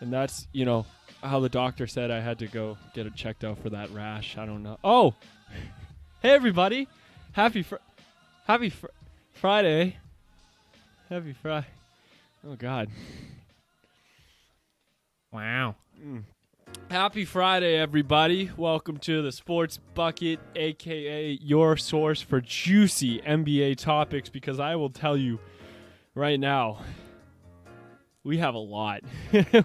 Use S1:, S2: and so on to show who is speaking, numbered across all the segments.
S1: And that's, how the doctor said I had to go get it checked out for that rash. I don't know. Oh, hey everybody. Happy Friday. Happy Friday. Oh, God.
S2: Wow.
S1: Happy Friday, everybody. Welcome to the Sports Bucket, a.k.a. your source for juicy NBA topics, because I will tell you right now, we have a lot.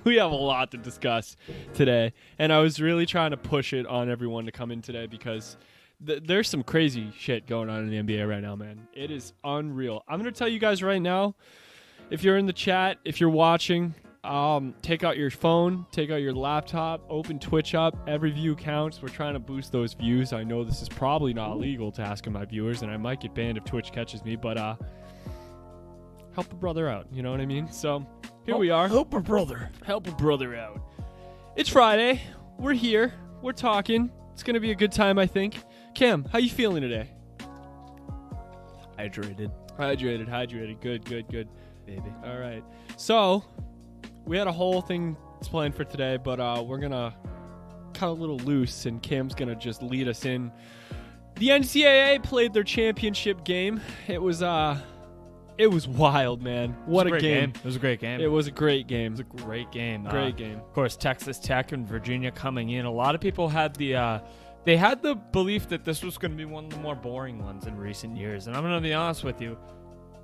S1: We have a lot to discuss today, and I was really trying to push it on everyone to come in today because there's some crazy shit going on in the NBA right now, man. It is unreal. I'm going to tell you guys right now, if you're in the chat, if you're watching, take out your phone, take out your laptop, open Twitch up. Every view counts. We're trying to boost those views. I know this is probably not legal to ask of my viewers, and I might get banned if Twitch catches me, but help a brother out. You know what I mean? So here we are.
S2: Help a brother.
S1: Help a brother out. It's Friday. We're here. We're talking. It's going to be a good time, I think. Cam, how you feeling today?
S2: Hydrated.
S1: Hydrated. Good.
S2: Baby.
S1: All right. So we had a whole thing planned for today, but we're going to cut a little loose, and Cam's going to just lead us in. The NCAA played their championship game. It was wild, man. What a game.
S2: It was a great game.
S1: It was a great game.
S2: It was a great game.
S1: Great game.
S2: Of course, Texas Tech and Virginia coming in. A lot of people had they had the belief that this was going to be one of the more boring ones in recent years. And I'm going to be honest with you.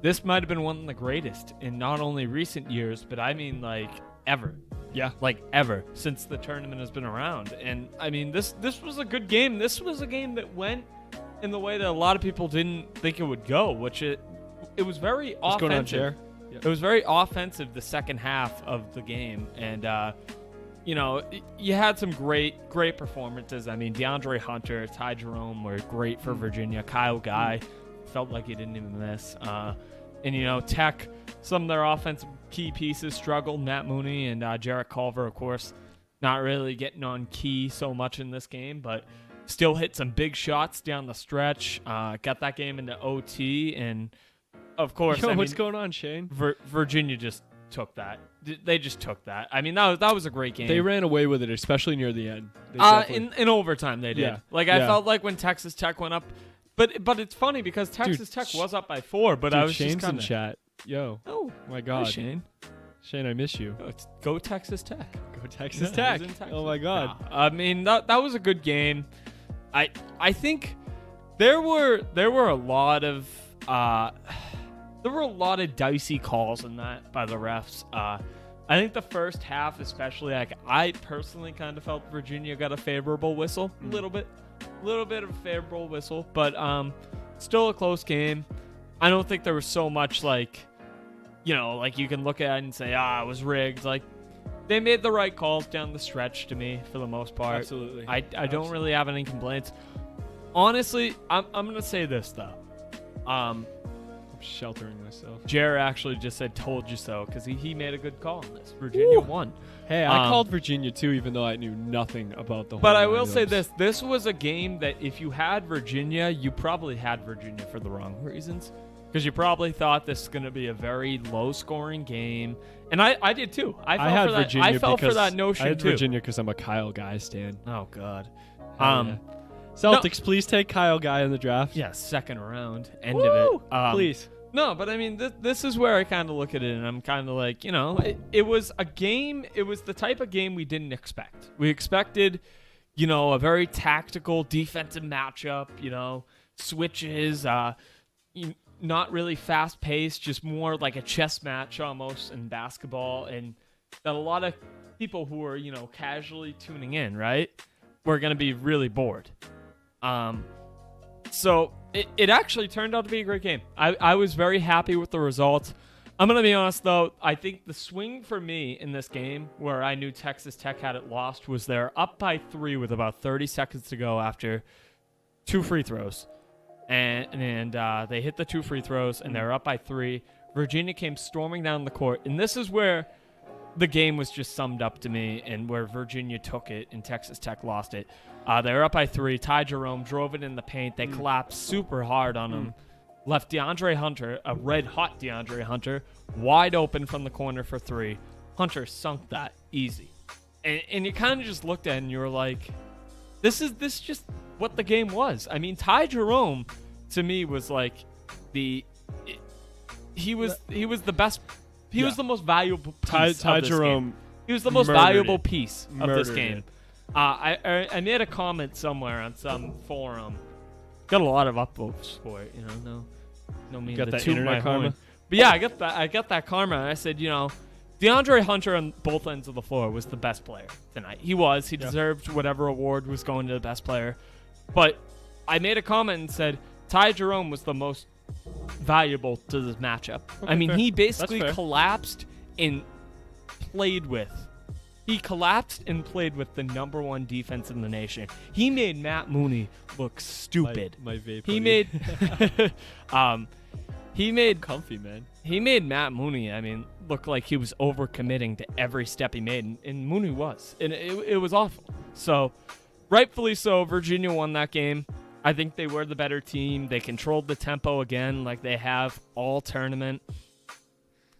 S2: This might have been one of the greatest in not only recent years, but I mean like ever.
S1: Yeah.
S2: Like ever since the tournament has been around. And I mean, this was a good game. This was a game that went in the way that a lot of people didn't think it would go, which it was very offensive.
S1: What's going on, Jer?
S2: Yep. It was very offensive the second half of the game. And, you had some great performances. I mean, DeAndre Hunter, Ty Jerome were great for Virginia. Kyle Guy felt like he didn't even miss. And, Tech, some of their offensive key pieces struggled. Matt Mooney and Jarrett Culver, of course, not really getting on key so much in this game, but still hit some big shots down the stretch. Got that game into OT, and of course,
S1: what's going on, Shane?
S2: Virginia just took that. They just took that. I mean, that was a great game.
S1: They ran away with it, especially near the end.
S2: In overtime, they did.
S1: Yeah.
S2: I felt like when Texas Tech went up, but it's funny because Texas Tech was up by 4, but I was
S1: Shane's
S2: just kind
S1: in chat. Yo.
S2: Oh
S1: my God.
S2: Hi, Shane.
S1: Shane, I miss you.
S2: Go Texas Tech.
S1: Go Texas Tech. Oh my God.
S2: Nah, I mean, that was a good game. I think there were a lot of dicey calls in that by the refs. I think the first half, especially, I personally kind of felt Virginia got a favorable whistle, a little bit of a favorable whistle, but still a close game. I don't think there was so much you can look at it and say, it was rigged. They made the right calls down the stretch to me for the most part.
S1: Absolutely.
S2: I don't really have any complaints. Honestly, I'm gonna say this though.
S1: I'm sheltering myself.
S2: Jer actually just said "told you so" because he made a good call on this. Virginia won.
S1: Hey, I called Virginia too, even though I knew nothing about the whole.
S2: But I will say this: this was a game that if you had Virginia, you probably had Virginia for the wrong reasons. Because you probably thought this is going to be a very low-scoring game, and I did too. I fell for that notion too.
S1: I had Virginia because I'm a Kyle Guy stan.
S2: Oh God.
S1: Celtics, please take Kyle Guy in the draft.
S2: Yeah, second round, end of it.
S1: Please.
S2: No, but I mean, this is where I kind of look at it, and I'm kind of like, it was a game. It was the type of game we didn't expect. We expected, a very tactical defensive matchup. Switches. Not really fast-paced, just more like a chess match almost in basketball, and that a lot of people who are, casually tuning in, right, were going to be really bored. So it actually turned out to be a great game. I was very happy with the results. I'm going to be honest, though. I think the swing for me in this game, where I knew Texas Tech had it lost, was they're up by 3 with about 30 seconds to go after 2 free throws. And they hit the 2 free throws, and they're up by 3. Virginia came storming down the court, and this is where the game was just summed up to me, and where Virginia took it and Texas Tech lost it. They were up by 3. Ty Jerome drove it in the paint. They collapsed super hard on him. Left DeAndre Hunter, a red-hot DeAndre Hunter, wide open from the corner for 3. Hunter sunk that easy. And you kind of just looked at it and you were like, this is just what the game was. I mean, Ty Jerome, to me, was like he was the best. He was the most valuable piece
S1: Ty
S2: of this
S1: Jerome.
S2: game. He was the most valuable piece of this game. I made a comment somewhere on some forum. Got a lot of upvotes for it, No mean
S1: Got
S2: to
S1: that
S2: toot
S1: internet
S2: my
S1: karma?
S2: horn. But yeah, I got that karma. And I said, DeAndre Hunter on both ends of the floor was the best player tonight. He was. He deserved whatever award was going to the best player. But I made a comment and said Ty Jerome was the most valuable to this matchup.
S1: Okay,
S2: I mean,
S1: fair.
S2: he basically
S1: That's fair.
S2: collapsed and played with. He collapsed and played with the number one defense in the nation. He made Matt Mooney look stupid.
S1: My vape.
S2: He
S1: hoodie.
S2: made he made
S1: comfy, man.
S2: he made Matt Mooney, look like he was overcommitting to every step he made, and Mooney was. And it was awful. So, rightfully so, Virginia won that game. I think they were the better team. They controlled the tempo again like they have all tournament.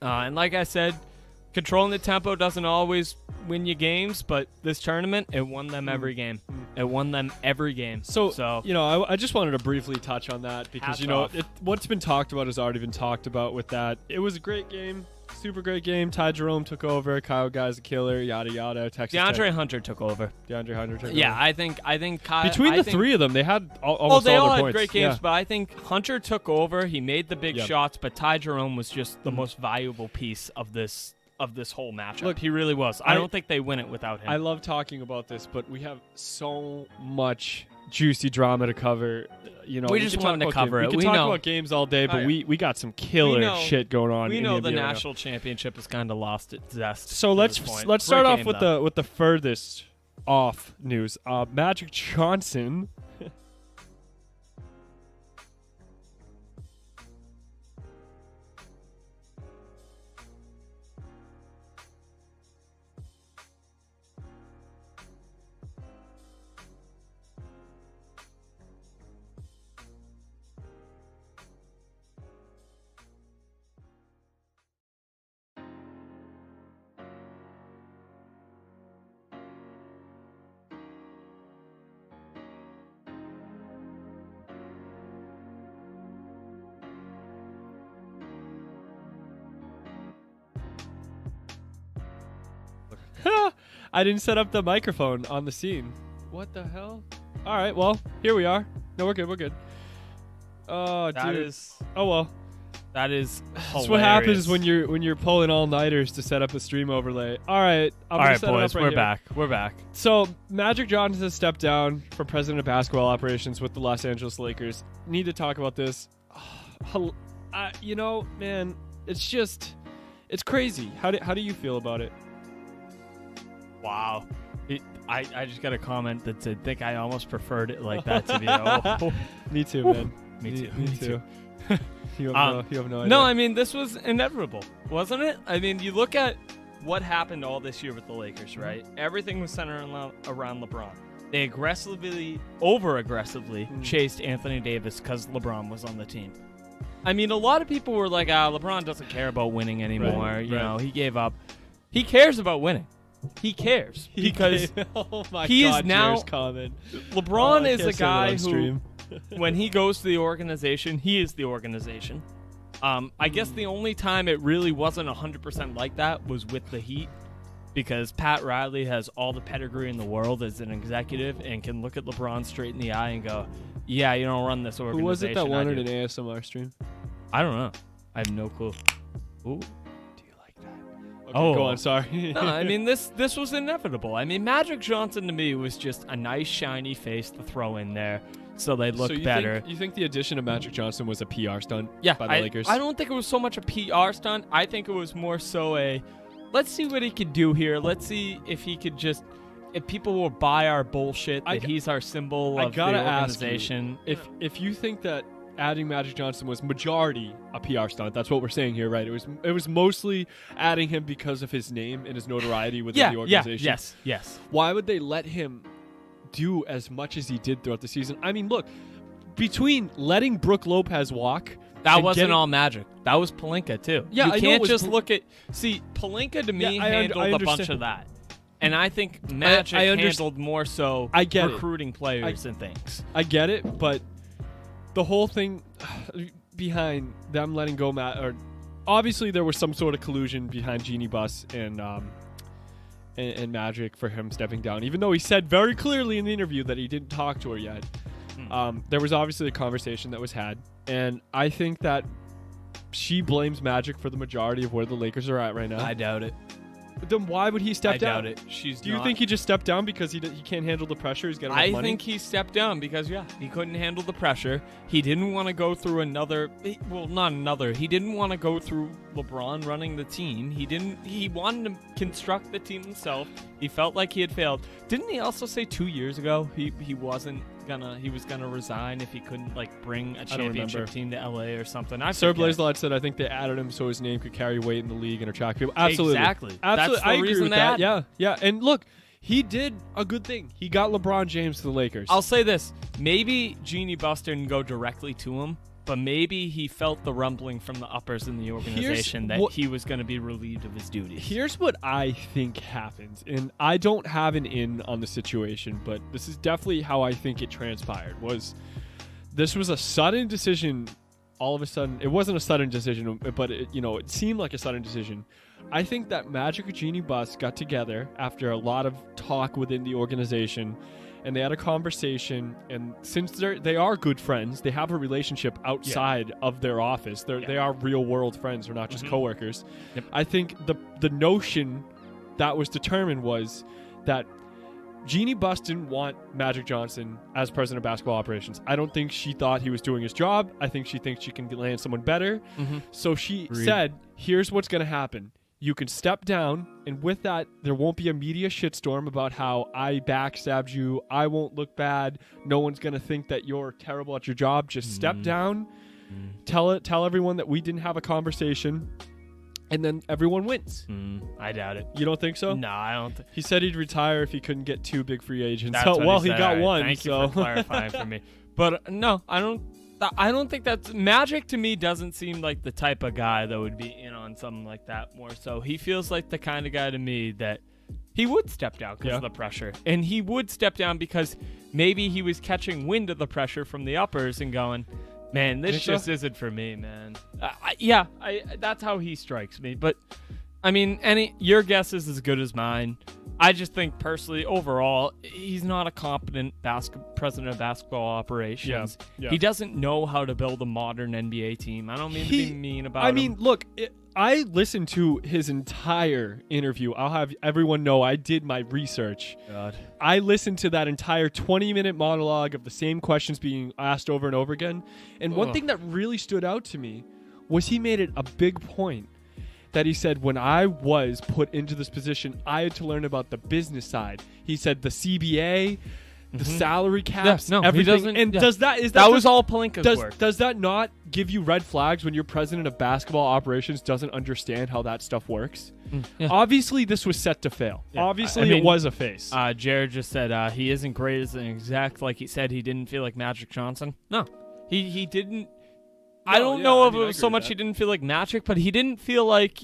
S2: And like I said, controlling the tempo doesn't always win you games, but this tournament, it won them every game. It won them every game.
S1: So I just wanted to briefly touch on that because,
S2: Hats off.
S1: what's been talked about has already been talked about with that. It was a great game. Super great game. Ty Jerome took over. Kyle Guy's a killer. Yada, yada. Texas
S2: DeAndre Hunter took over.
S1: DeAndre Hunter took over.
S2: Yeah, I think Kyle,
S1: Between the three of them, they had almost
S2: they
S1: all
S2: all
S1: their
S2: had
S1: points.
S2: great games,
S1: Yeah.
S2: but I think Hunter took over. He made the big
S1: Yeah.
S2: shots, but Ty Jerome was just the most valuable piece of this whole matchup.
S1: Look,
S2: he really was. I don't think they win it without him.
S1: I love talking about this, but we have so much juicy drama to cover.
S2: We just
S1: can
S2: wanted
S1: talk
S2: to
S1: about
S2: cover
S1: games.
S2: it.
S1: We can
S2: We
S1: talk
S2: know.
S1: about games all day, but
S2: Oh, yeah.
S1: we got some killer
S2: know-
S1: shit going on.
S2: we
S1: in
S2: know
S1: the
S2: the
S1: NBA right now.
S2: national championship has kind of lost its zest.
S1: So
S2: at
S1: let's
S2: this point.
S1: let's
S2: Great
S1: start off
S2: game,
S1: with
S2: though.
S1: the furthest off news. Magic Johnson. I didn't set up the microphone on the scene. What the hell? All right, well, here we are. No, we're good. We're good. Oh,
S2: That
S1: dude.
S2: is
S1: Oh well.
S2: that is
S1: That's what happens when you're pulling all nighters to set up a stream overlay. All right, I'm
S2: All
S1: gonna
S2: right,
S1: set it up
S2: boys,
S1: right
S2: we're
S1: here.
S2: back. We're back.
S1: So Magic Johnson has stepped down from president of basketball operations with the Los Angeles Lakers. Need to talk about this. Man, it's crazy. How do you feel about it?
S2: Wow. I just got a comment that said, think I almost preferred it like that to be. Oh.
S1: Me too, man.
S2: Me too.
S1: Me too. You have no idea.
S2: No, I mean, this was inevitable, wasn't it? I mean, you look at what happened all this year with the Lakers, right? Everything was centered around LeBron. They over-aggressively chased Anthony Davis because LeBron was on the team. I mean, a lot of people were like, LeBron doesn't care about winning anymore.
S1: Right,
S2: You
S1: right.
S2: know, he gave up. He cares about winning. He cares because
S1: oh my
S2: he is
S1: God,
S2: now-
S1: Jair's comment.
S2: LeBron
S1: I
S2: is
S1: can't
S2: a
S1: say that
S2: guy
S1: on
S2: who,
S1: stream.
S2: when he goes to the organization, he is the organization. I guess the only time it really wasn't 100% like that was with the Heat, because Pat Riley has all the pedigree in the world as an executive and can look at LeBron straight in the eye and go, yeah, you don't run this organization.
S1: Who was it that
S2: I
S1: wanted
S2: do."
S1: an ASMR stream?
S2: I don't know. I have no clue. Ooh.
S1: Do you like that? Okay,
S2: Oh.
S1: go on. Sorry.
S2: No, I mean, this was inevitable. I mean, Magic Johnson to me was just a nice, shiny face to throw in there so they look
S1: so you
S2: better.
S1: You think the addition of Magic Johnson was a PR stunt
S2: Yeah,
S1: by the Lakers?
S2: I don't think it was so much a PR stunt. I think it was more so a, let's see what he could do here. Let's see if he could just, if people will buy our bullshit that he's our symbol
S1: I
S2: of the
S1: gotta ask you,
S2: organization.
S1: if you think that adding Magic Johnson was majority a PR stunt, that's what we're saying here, right? It was mostly adding him because of his name and his notoriety within the organization.
S2: Yes.
S1: Why would they let him do as much as he did throughout the season? I mean, look, between letting Brooke Lopez walk
S2: That wasn't all Magic. That was Pelinka, too.
S1: Yeah,
S2: you
S1: I know
S2: can't
S1: it was
S2: just look at... See, Pelinka, to me, handled a bunch of that. And I think Magic handled more so recruiting players and things.
S1: I get it, but the whole thing behind them letting go or obviously there was some sort of collusion behind Jeannie Buss and Magic for him stepping down, even though he said very clearly in the interview that he didn't talk to her yet. There was obviously a conversation that was had, and I think that she blames Magic for the majority of where the Lakers are at right now.
S2: I doubt it.
S1: Then why would he step down?
S2: I doubt it.
S1: Do you think he just stepped down because he can't handle the pressure? He's got enough money?
S2: I think he stepped down because, he couldn't handle the pressure. He didn't want to go through he didn't want to go through LeBron running the team. He wanted to construct the team himself. He felt like he had failed. Didn't he also say 2 years ago he was gonna resign if he couldn't bring a championship team to LA or something?
S1: Sir Blazelot said I think they added him so his name could carry weight in the league and attract people. Absolutely.
S2: Exactly.
S1: Absolutely.
S2: That's the reason
S1: with that. Yeah. And look, he did a good thing. He got LeBron James to the Lakers.
S2: I'll say this. Maybe Jeannie Buss didn't go directly to him, but maybe he felt the rumbling from the uppers in the organization that he was going to be relieved of his duties.
S1: Here's what I think happens, and I don't have an in on the situation, but this is definitely how I think it transpired. This was a sudden decision. All of a sudden, it wasn't a sudden decision, but it seemed like a sudden decision. I think that Magic and Jeannie Buss got together after a lot of talk within the organization, and they had a conversation. And since they are good friends, they have a relationship outside of their office. They are real world friends. They're not just coworkers. Yep. I think the notion that was determined was that Jeannie Buss didn't want Magic Johnson as president of basketball operations. I don't think she thought he was doing his job. I think she thinks she can land someone better. So she said, here's what's going to happen. You can step down, and with that, there won't be a media shitstorm about how I backstabbed you. I won't look bad. No one's going to think that you're terrible at your job. Just step down. Tell everyone that we didn't have a conversation, and then everyone wins.
S2: I doubt it.
S1: You don't think so?
S2: No, I don't.
S1: He said he'd retire if he couldn't get 2 big free agents.
S2: That's what
S1: he got one.
S2: Thank you for clarifying for me. But no, I don't think that's Magic. To me, doesn't seem like the type of guy that would be in on something like that. More so, he feels like the kind of guy to me that he would step down because of the pressure, and he would step down because maybe he was catching wind of the pressure from the uppers and going, man, this just isn't for me, man. That's how he strikes me. But I mean, your guess is as good as mine. I just think personally, overall, he's not a competent president of basketball operations. He doesn't know how to build a modern NBA team. I don't mean to be mean about him.
S1: I mean, look, I listened to his entire interview. I'll have everyone know I did my research.
S2: God.
S1: I listened to that entire 20-minute monologue of the same questions being asked over and over again. And one thing that really stood out to me was he made it a big point that he said, when I was put into this position, I had to learn about the business side. He said the CBA, the salary caps, everything. And that
S2: was all Pelinka's work.
S1: Does that not give you red flags when your president of basketball operations doesn't understand how that stuff works? Obviously, this was set to fail. Obviously, it was a face.
S2: Jared just said he isn't great as an exec. Like he said, he didn't feel like Magic Johnson. No, he didn't. I don't know if it was so much he didn't feel like Magic, but he didn't feel like,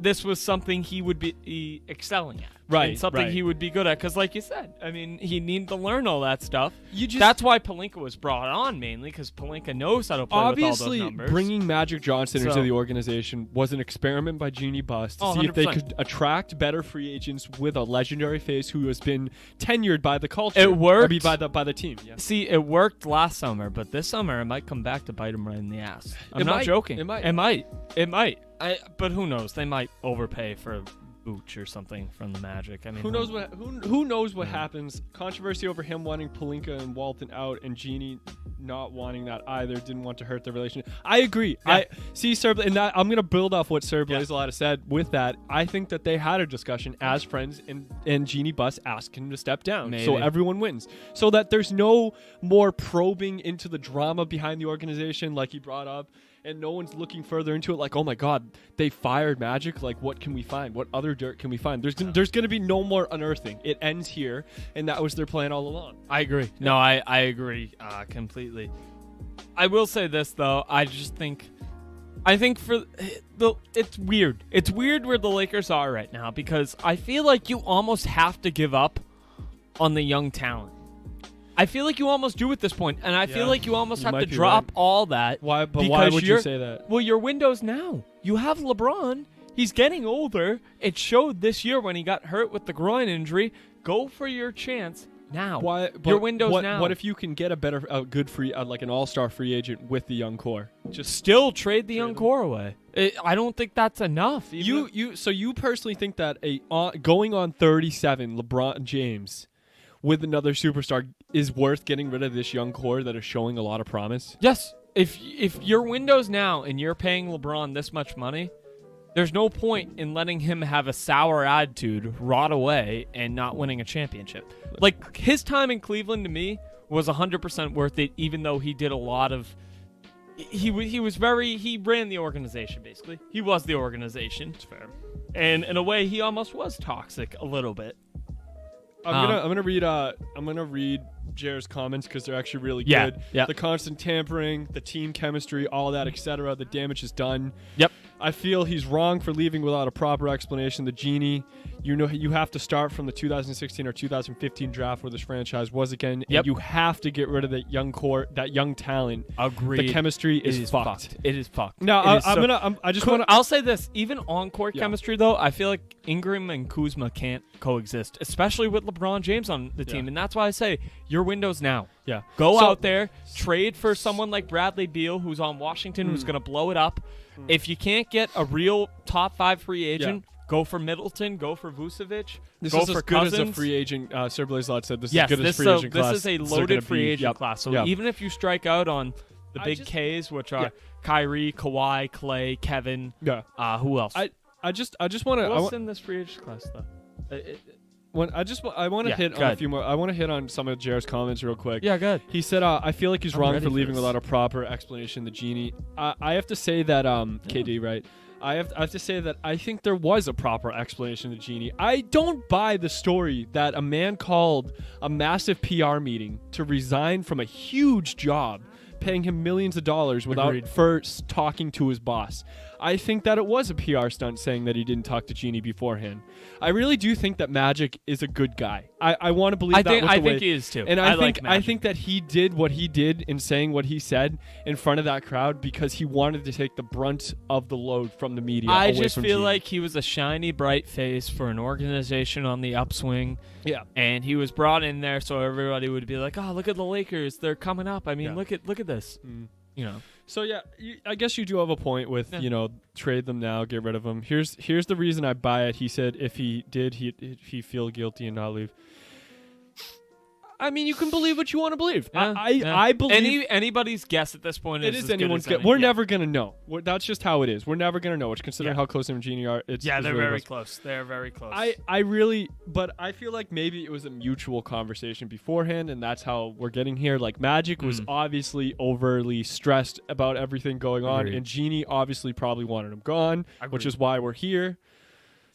S2: this was something he would be excelling at.
S1: Right.
S2: And something he would be good at. Because like you said, I mean, he needed to learn all that stuff. That's why Pelinka was brought on, mainly, because Pelinka knows how to play with all those numbers.
S1: Obviously, bringing Magic Johnson into the organization was an experiment by Jeannie Buss to see if they could attract better free agents with a legendary face who has been tenured by the culture.
S2: It worked.
S1: By the team. Yeah.
S2: See, it worked last summer, but this summer it might come back to bite him right in the ass. I'm not joking. It might. But who knows? They might overpay for Booch or something from the Magic. I mean,
S1: who knows what happens? Controversy over him wanting Pelinka and Walton out, and Jeannie not wanting that either. Didn't want to hurt their relationship. I agree. Yeah. I see Sir, and I'm gonna build off what Sir Blazelot said. With that, I think that they had a discussion as friends, and Jeannie Buss asked him to step down, so everyone wins, so that there's no more probing into the drama behind the organization, like he brought up. And no one's looking further into it like, oh my God, they fired Magic. Like, what can we find? What other dirt can we find? There's going to be no more unearthing. It ends here, and that was their plan all along.
S2: I agree. No, I agree completely. I will say this though. I think it's weird. It's weird where the Lakers are right now because I feel like you almost have to give up on the young talent. I feel like you almost do at this point, and I feel like you almost have to drop all that.
S1: Why? But why would you say that?
S2: Well, your window's now. You have LeBron. He's getting older. It showed this year when he got hurt with the groin injury. Go for your chance now.
S1: Why?
S2: Your window's now.
S1: What if you can get a good free, like an all-star free agent with the young core?
S2: Just still trade the young core away. I don't think that's enough.
S1: So you personally think that going on 37, LeBron James with another superstar is worth getting rid of this young core that is showing a lot of promise?
S2: Yes. If your window's now and you're paying LeBron this much money, there's no point in letting him have a sour attitude, rot away, and not winning a championship. Like, his time in Cleveland, to me, was 100% worth it, even though he did a lot of... He ran the organization, basically. He was the organization. It's fair. And in a way, he almost was toxic a little bit.
S1: I'm gonna read Jared's comments because they're actually really good.
S2: Yeah.
S1: The constant tampering, the team chemistry, all that, etc. The damage is done.
S2: Yep.
S1: I feel he's wrong for leaving without a proper explanation. The genie, you have to start from the 2016 or 2015 draft where this franchise was again.
S2: Yep.
S1: And you have to get rid of that young core, that young talent.
S2: Agreed.
S1: The chemistry is fucked.
S2: It is fucked.
S1: No,
S2: I'll say this. Even on-court chemistry, though, I feel like Ingram and Kuzma can't coexist, especially with LeBron James on the team. And that's why I say your window's now.
S1: Yeah.
S2: Go out there, trade for someone like Bradley Beal, who's on Washington, who's going to blow it up. If you can't get a real top 5 free agent, go for Middleton, go for Vucevic,
S1: this
S2: go
S1: is
S2: for
S1: as good
S2: Cousins.
S1: as a free agent. Sir Blaze Lott said this is as good as free agent class.
S2: This is a loaded free agent class. So even if you strike out on the big Ks, which are Kyrie, Kawhi, Clay, Kevin, who else?
S1: I just want to.
S2: Who else in this free agent class though?
S1: I want to hit on a few more. I want to hit on some of Jared's comments real quick.
S2: Yeah, good.
S1: He said, "I feel like he's wrong for leaving without a proper explanation." The genie. I have to say that KD, right? I have to say that I think there was a proper explanation to the genie. I don't buy the story that a man called a massive PR meeting to resign from a huge job, paying him millions of dollars without first talking to his boss. I think that it was a PR stunt saying that he didn't talk to Genie beforehand. I really do think that Magic is a good guy. I want to believe I
S2: think he is too.
S1: And I think that he did what he did in saying what he said in front of that crowd because he wanted to take the brunt of the load from the media.
S2: I just feel like he was a shiny, bright face for an organization on the upswing.
S1: Yeah.
S2: And he was brought in there so everybody would be like, "Oh, look at the Lakers. They're coming up. I mean, look at this." You know.
S1: So yeah, I guess you do have a point with trade them now, get rid of them. Here's the reason I buy it. He said if he did, he'd feel guilty and not leave. I mean, you can believe what you want to believe. I believe
S2: anybody's guess at this point.
S1: It is anyone's guess. We're never gonna know. That's just how it is. We're never gonna know. Which, considering how close him and Genie are, they're
S2: really very close. They're very close.
S1: But I feel like maybe it was a mutual conversation beforehand, and that's how we're getting here. Like Magic was obviously overly stressed about everything going on, and Genie obviously probably wanted him gone, which is why we're here.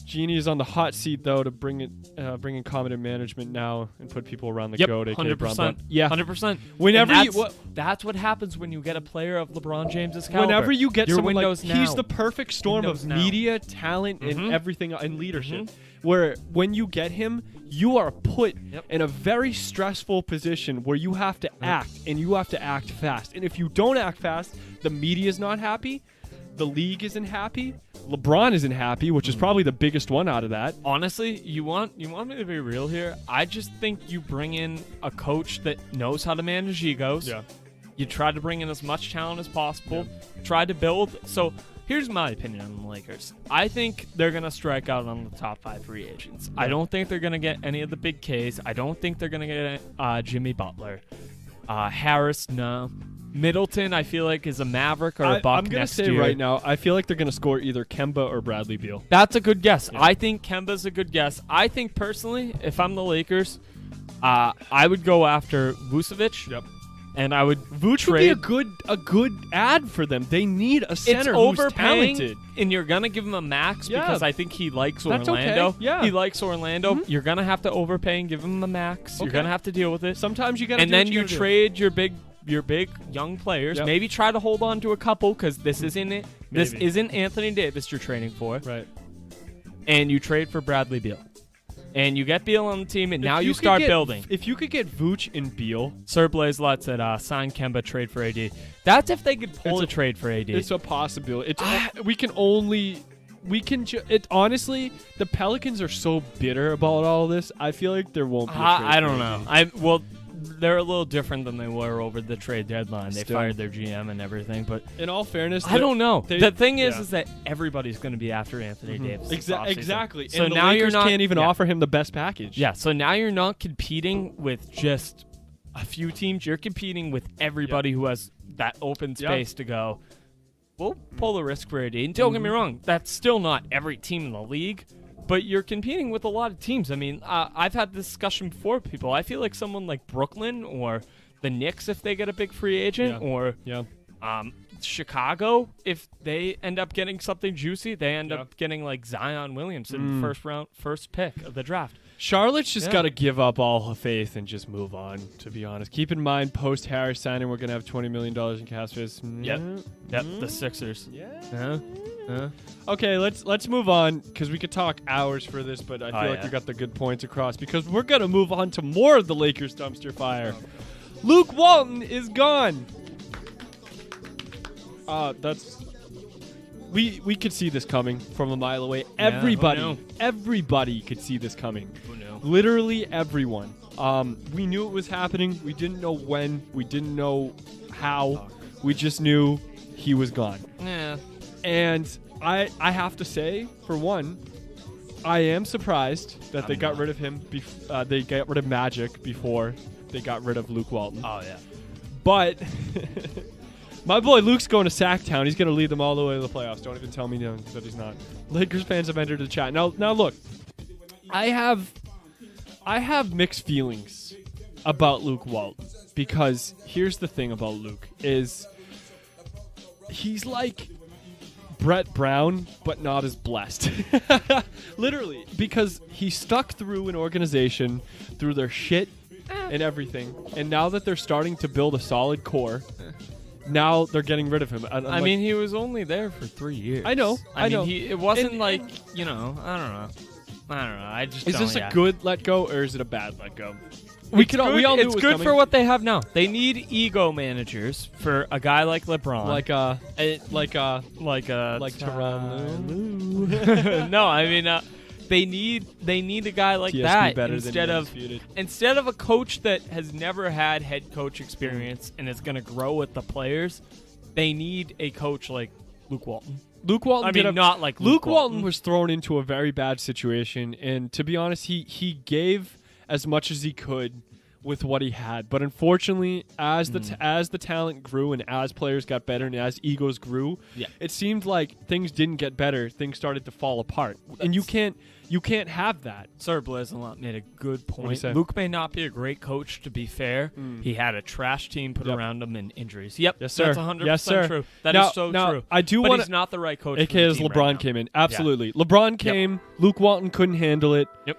S1: Genie is on the hot seat though to bring in competent management now and put people around the goat.
S2: 100%.
S1: Yeah,
S2: 100%. That's what happens when you get a player of LeBron James's caliber.
S1: Whenever you get someone like he's the perfect storm
S2: of
S1: media, talent, and everything, and leadership. Where when you get him, you are put in a very stressful position where you have to act and you have to act fast. And if you don't act fast, the media is not happy. The league isn't happy. LeBron isn't happy, which is probably the biggest one out of that.
S2: Honestly, you want me to be real here? I just think you bring in a coach that knows how to manage egos. Yeah. You try to bring in as much talent as possible. Yeah. Try to build. So here's my opinion on the Lakers. I think they're going to strike out on the top 5 free agents. Yeah. I don't think they're going to get any of the big Ks. I don't think they're going to get Jimmy Butler. Harris, no. Middleton, I feel like, is a Maverick or a Buck
S1: I'm going to say
S2: year.
S1: right now, I feel like they're going to score either Kemba or Bradley Beal.
S2: That's a good guess. Yeah. I think Kemba's a good guess. I think, personally, if I'm the Lakers, I would go after Vucevic.
S1: Yep.
S2: And I would
S1: trade. Would be a good ad for them. They need a center who's talented.
S2: And you're going to give him a max because I think he likes
S1: That's
S2: Orlando.
S1: Okay. Yeah.
S2: He likes Orlando. Mm-hmm. You're going to have to overpay and give him a max. Okay. You're going to have to deal with it.
S1: Sometimes you got to
S2: And then you trade your big your big young players.
S1: Yep.
S2: Maybe try to hold on to a couple because this isn't it. This
S1: Maybe.
S2: isn't Anthony Davis you're trading for.
S1: Right.
S2: And you trade for Bradley Beal. And you get Beal on the team, and now you
S1: could
S2: start
S1: get-
S2: building.
S1: If you could get Vooch and Beal,
S2: Sir Blaze Lutz said, sign Kemba, trade for AD. That's if they could pull
S1: It's
S2: a trade for AD.
S1: it's a possibility. Honestly, the Pelicans are so bitter about all this. I feel like there won't be a trade
S2: I
S1: for
S2: don't
S1: AD.
S2: know. They're a little different than they were over the trade deadline. They
S1: Still.
S2: fired their GM and everything, but
S1: In all fairness,
S2: I don't know.
S1: they-
S2: The thing
S1: yeah.
S2: is that everybody's going to be after Anthony Davis. this offseason.
S1: Exactly.
S2: So
S1: and the
S2: now
S1: Lakers
S2: you're not
S1: can't even
S2: yeah.
S1: offer him the best package.
S2: Yeah, so now you're not competing with just a few teams. You're competing with everybody who has that open
S1: Yep.
S2: space to go, we'll pull the risk for AD. And don't get me wrong, that's still not every team in the league, but you're competing with a lot of teams. I mean, I've had this discussion before with people. I feel like someone like Brooklyn or the Knicks, if they get a big free agent, or
S1: Yeah.
S2: Chicago, if they end up getting something juicy, they end
S1: Yeah.
S2: up getting like Zion Williamson, first pick of the draft.
S1: Charlotte's just
S2: Yeah.
S1: got to give up all faith and just move on, to be honest. Keep in mind, post-Harris signing, we're going to have $20 million in cap space.
S2: Yep, the Sixers.
S1: Yeah.
S2: Uh-huh.
S1: Okay, let's move on, because we could talk hours for this, but I feel like
S2: yeah.
S1: we got the good points across, because we're going to move on to more of the Lakers dumpster fire. Luke Walton is gone. We could see this coming from a mile away. Everybody could see this coming.
S2: Who knew?
S1: Literally everyone. We knew it was happening. We didn't know when. We didn't know how. We just knew he was gone.
S2: Yeah.
S1: And I have to say, for one, I am surprised that they got rid of him. They got rid of Magic before they got rid of Luke Walton.
S2: Oh, yeah.
S1: But my boy Luke's going to Sacktown. He's going to lead them all the way to the playoffs. Don't even tell me that he's not. Lakers fans have entered the chat. Now look, I have mixed feelings about Luke Walton, because here's the thing about Luke is he's like Brett Brown, but not as blessed. Literally, because he stuck through an organization through their shit and everything, and now that they're starting to build a solid core, now they're getting rid of him.
S2: I mean, he was only there for 3 years.
S1: I know.
S2: I
S1: know.
S2: mean, it wasn't
S1: And-
S2: like, I don't know. I just
S1: Is
S2: don't,
S1: this
S2: yeah.
S1: a good let go or is it a bad let go? We
S2: It's good,
S1: we all knew
S2: it's
S1: it was
S2: good
S1: coming.
S2: for what they have now. They need ego managers for a guy like LeBron.
S1: like
S2: Tyronn
S1: Lue.
S2: No, I mean they need a guy like
S1: TSB
S2: that
S1: better
S2: instead
S1: than
S2: of
S1: Undisputed.
S2: instead of a coach that has never had head coach experience and is going to grow with the players. They need a coach like Luke Walton.
S1: Luke Walton.
S2: I mean, not like
S1: Luke Walton was thrown into a very bad situation, and to be honest, he gave as much as he could with what he had. But unfortunately, as the talent grew and as players got better and as egos grew, it seemed like things didn't get better. Things started to fall apart, and you can't have that.
S2: Sir Blazelot made a good
S1: What'd he
S2: point.
S1: say?
S2: Luke may not be a great coach, to be fair. He had a trash team put around him and injuries. Yep,
S1: Yes, sir.
S2: That's 100%
S1: Yes, sir.
S2: true. That is so true.
S1: I do
S2: but
S1: want
S2: he's not the right coach.
S1: AK
S2: for the
S1: as
S2: team
S1: LeBron
S2: right now.
S1: came in. Absolutely. LeBron came. Luke Walton couldn't handle it.
S2: Yep.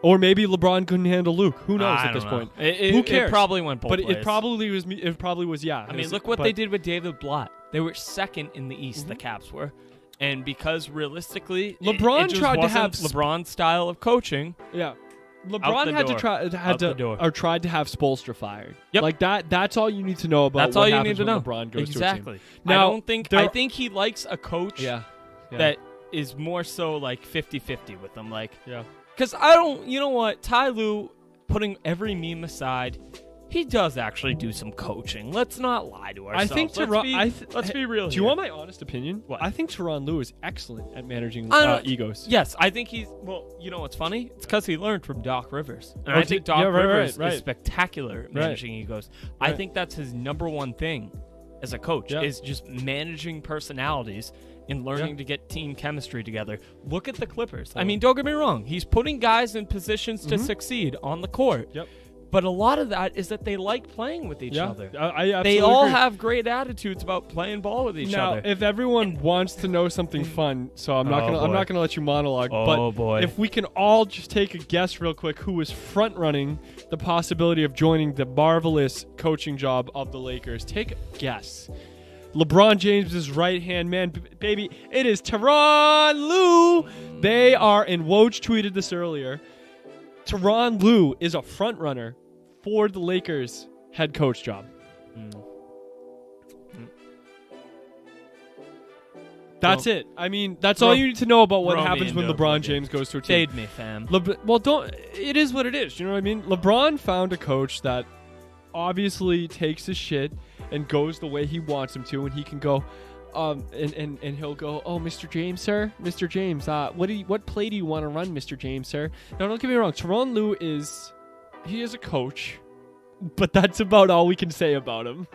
S1: Or maybe LeBron couldn't handle Luke. Who knows
S2: I
S1: at this
S2: don't know.
S1: point?
S2: It,
S1: Who
S2: it
S1: cares?
S2: probably went both
S1: But
S2: ways.
S1: it probably was. Yeah.
S2: I mean, look what they did with David Blatt. They were second in the East, the Caps were. And because realistically,
S1: LeBron
S2: it just
S1: tried to
S2: wasn't
S1: have
S2: LeBron's style of coaching.
S1: Yeah.
S2: Out
S1: LeBron
S2: the
S1: had
S2: door.
S1: to try
S2: Out the door.
S1: or tried to have Spoelstra fired.
S2: Yep.
S1: Like that's all you need to know about
S2: That's
S1: what
S2: all you
S1: happens
S2: need to
S1: when
S2: know.
S1: LeBron goes
S2: Exactly.
S1: to a team. Now,
S2: I think he likes a coach
S1: Yeah.
S2: that is more so like 50-50 with them. Like,
S1: Yeah.
S2: because I don't, you know what, Ty Lue, putting every meme aside, he does actually do some coaching. Let's not lie to ourselves.
S1: I think
S2: let's be real.
S1: Do you want my honest opinion?
S2: What?
S1: I think Tyronn Lue is excellent at managing egos.
S2: Yes, I think he's. Well, you know what's funny? It's because he learned from Doc Rivers, and
S1: Oh,
S2: I think Doc
S1: yeah, right,
S2: Rivers
S1: right.
S2: is spectacular at managing egos. I
S1: Right.
S2: think that's his number one thing as a coach is just managing personalities and learning to get team chemistry together. Look at the Clippers. I mean, don't get me wrong. He's putting guys in positions to succeed on the court.
S1: Yep.
S2: But a lot of that is that they like playing with each other.
S1: I absolutely
S2: They all
S1: agree.
S2: have great attitudes about playing ball with each
S1: Now,
S2: other.
S1: if everyone wants to know something fun, so I'm not gonna let you monologue.
S2: Oh,
S1: but
S2: boy.
S1: if we can all just take a guess real quick, who is front running the possibility of joining the marvelous coaching job of the Lakers? Take a guess. LeBron James' right-hand man, baby, it is Tyronn Lue. They are, and Woj tweeted this earlier, Tyronn Lue is a front runner for the Lakers head coach job. That's it. I mean, that's all you need to know about what happens when LeBron James goes to a team.
S2: Fade me, fam.
S1: Well, don't. It is what it is. You know what I mean? LeBron found a coach that obviously takes his shit and goes the way he wants him to, and he can go, and he'll go, oh, Mr. James, sir, Mr. James, what play do you want to run, Mr. James, sir? Now, don't get me wrong. Tyronn Lue is a coach, but that's about all we can say about him.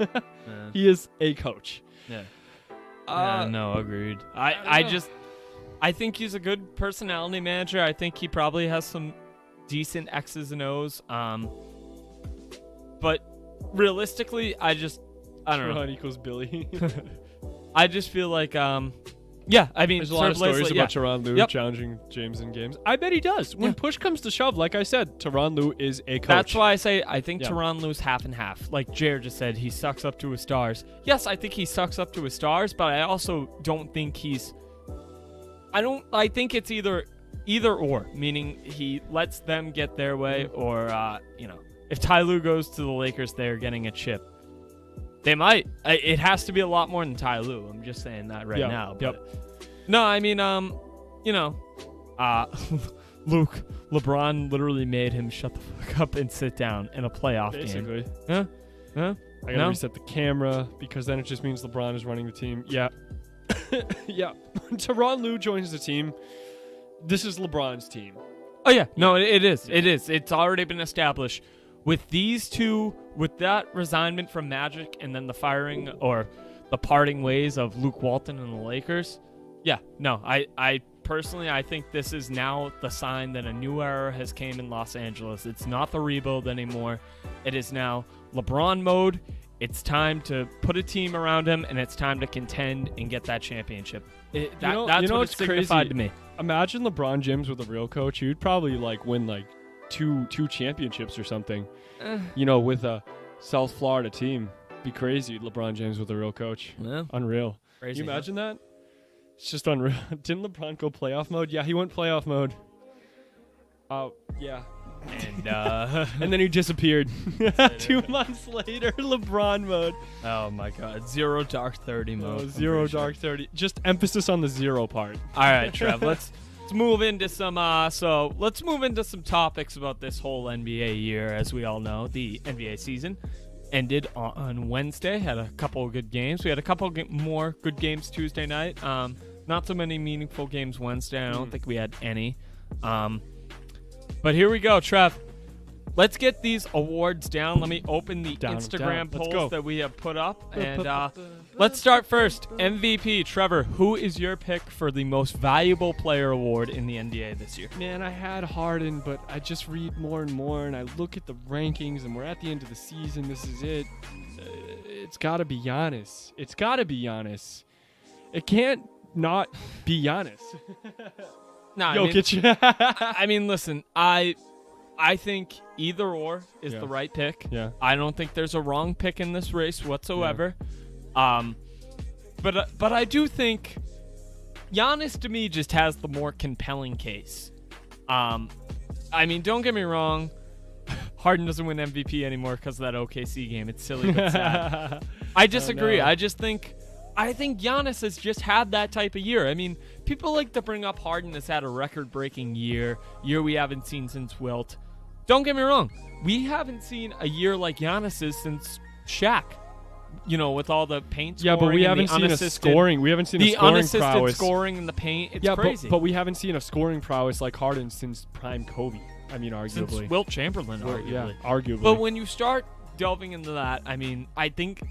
S1: He is a coach.
S2: Yeah. No, agreed. I think he's a good personality manager. I think he probably has some decent X's and O's. But realistically, I don't know.
S1: Tyronn equals Billy.
S2: I just feel like, I mean,
S1: there's a lot of stories about Tyronn Lue
S2: Yep.
S1: challenging James in games. I bet he does. When push comes to shove, like I said, Tyronn Lue is a coach.
S2: That's why I say I think
S1: Yeah.
S2: Tyronn Lue's half and half. Like Jared just said, he sucks up to his stars. Yes, I think he sucks up to his stars, but I also don't think I think it's either or, meaning he lets them get their way, or if Ty Lue goes to the Lakers, they're getting a chip. They might. It has to be a lot more than Ty Lue. I'm just saying that right now. But no, I mean, Luke, LeBron literally made him shut the fuck up and sit down in a playoff
S1: Basically.
S2: game. Huh?
S1: I gotta reset the camera because then it just means LeBron is running the team. Yeah. Yeah. Tyronn Lue joins the team. This is LeBron's team.
S2: Oh, yeah. No, it is. It is. It's already been established. With these two, with that resignment from Magic and then the firing or the parting ways of Luke Walton and the Lakers, I personally, I think this is now the sign that a new era has came in Los Angeles. It's not the rebuild anymore. It is now LeBron mode. It's time to put a team around him, and it's time to contend and get that championship. That's what it signified to me.
S1: Imagine LeBron James with a real coach. You'd probably win two championships or something. With a South Florida team. Be crazy, LeBron James with a real coach.
S2: Yeah.
S1: Unreal.
S2: Crazy,
S1: Can you imagine that? It's just unreal. Didn't LeBron go playoff mode? Yeah, he went playoff mode. Oh, yeah.
S2: And
S1: and then he disappeared. 2 months later, LeBron mode.
S2: Oh my God, zero dark 30 mode.
S1: Oh, zero dark 30. Just emphasis on the zero part.
S2: All right, Trev. Let's move into some. Let's move into some topics about this whole NBA year. As we all know, the NBA season ended on Wednesday. Had a couple of good games. We had a couple more good games Tuesday night. Not so many meaningful games Wednesday. I don't think we had any. But here we go, Trev. Let's get these awards down. Let me open the Instagram polls that we have put up. And let's start first. MVP, Trevor, who is your pick for the most valuable player award in the NBA this year?
S1: Man, I had Harden, but I just read more and more, and I look at the rankings, and we're at the end of the season. This is it. It's got to be Giannis. It's got to be Giannis. It can't not be Giannis.
S2: No,
S1: Jokic.
S2: I mean, listen, I think either or is the right pick.
S1: Yeah.
S2: I don't think there's a wrong pick in this race whatsoever. Yeah. But I do think Giannis to me just has the more compelling case. I mean, don't get me wrong. Harden doesn't win MVP anymore because of that OKC game. It's silly but sad. I disagree.
S1: Oh, no.
S2: I think Giannis has just had that type of year. I mean, people like to bring up Harden has had a record-breaking year we haven't seen since Wilt. Don't get me wrong. We haven't seen a year like Giannis's since Shaq. With all the paint scoring.
S1: Yeah, but we haven't seen a scoring. We haven't seen a scoring
S2: unassisted
S1: prowess.
S2: Scoring in the paint. It's crazy.
S1: But we haven't seen a scoring prowess like Harden since prime Kobe. I mean, arguably.
S2: Since Wilt Chamberlain, arguably.
S1: Yeah, arguably.
S2: But when you start delving into that, I mean, I think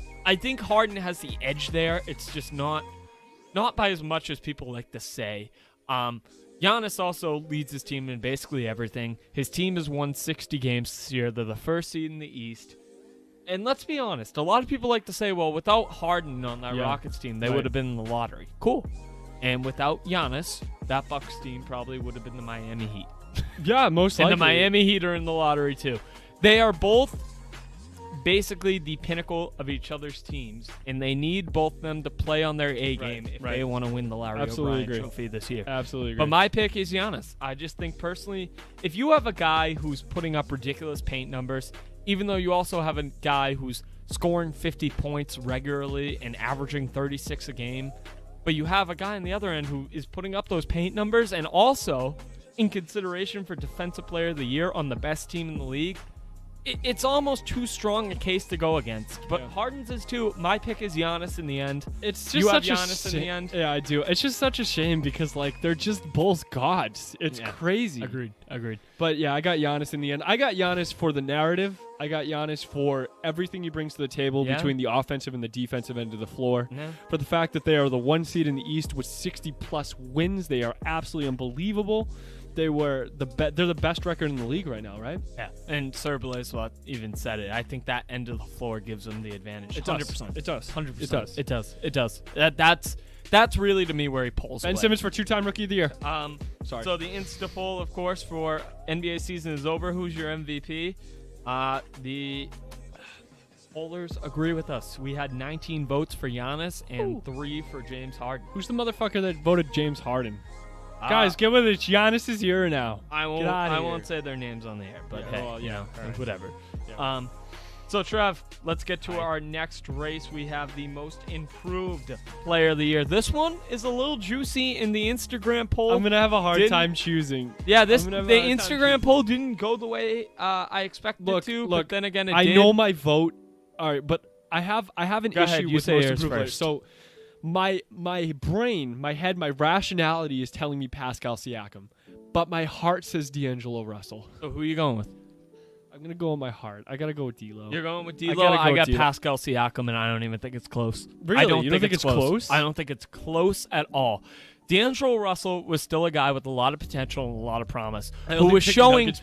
S2: Harden has the edge there. It's just not by as much as people like to say. Giannis also leads his team in basically everything. His team has won 60 games this year. They're the first seed in the East. And let's be honest, a lot of people like to say, well, without Harden on that Rockets team, they would have been in the lottery. Cool. And without Giannis, that Bucks team probably would have been the Miami Heat.
S1: Yeah, most likely.
S2: And the Miami Heat are in the lottery too. They are both basically the pinnacle of each other's teams, and they need both of them to play on their A game if they want to win the Larry O'Brien Trophy this year.
S1: Absolutely agree.
S2: But my pick is Giannis. I just think personally, if you have a guy who's putting up ridiculous paint numbers, even though you also have a guy who's scoring 50 points regularly and averaging 36 a game, but you have a guy on the other end who is putting up those paint numbers and also in consideration for Defensive Player of the Year on the best team in the league, it's almost too strong a case to go against. But Harden's is too. My pick is Giannis in the end.
S1: It's just
S2: you
S1: such
S2: have Giannis in the end.
S1: Yeah, I do. It's just such a shame because they're just both gods. It's crazy.
S2: Agreed.
S1: But yeah, I got Giannis in the end. I got Giannis for the narrative. I got Giannis for everything he brings to the table between the offensive and the defensive end of the floor. Yeah. For the fact that they are the 1 seed in the East with 60+ wins. They are absolutely unbelievable. They're the best record in the league right now, right?
S2: Yeah. And Sir Blazewat even said it. I think that end of the floor gives them the advantage.
S1: It
S2: 100%.
S1: It does.
S2: 100%. It does. That's really to me where he pulls
S1: Ben
S2: away.
S1: Simmons for 2-time Rookie of the Year.
S2: Sorry. So the Insta poll, of course, for NBA season is over. Who's your MVP? The pollers agree with us. We had 19 votes for Giannis and 3 for James Harden.
S1: Who's the motherfucker that voted James Harden? Guys, get with it. Giannis' year now.
S2: I won't say their names on the air, but whatever. Yeah. So, Trev, let's get to our next race. We have the most improved player of the year. This one is a little juicy in the Instagram poll.
S1: I'm going to have a hard time choosing.
S2: Yeah, the Instagram poll didn't go the way I expected it to, but then again, it did.
S1: I know my vote. All right, but I have an issue with most improved players. So, my brain, my head, my rationality is telling me Pascal Siakam, but my heart says D'Angelo Russell.
S2: So who are you going with?
S1: I'm going to go with my heart. I got to go with D'Lo.
S2: You're going with D'Lo? I got Pascal Siakam, and I don't even think it's close.
S1: Really? You don't think it's close?
S2: I don't think it's close at all. D'Angelo Russell was still a guy with a lot of potential and a lot of promise, who was showing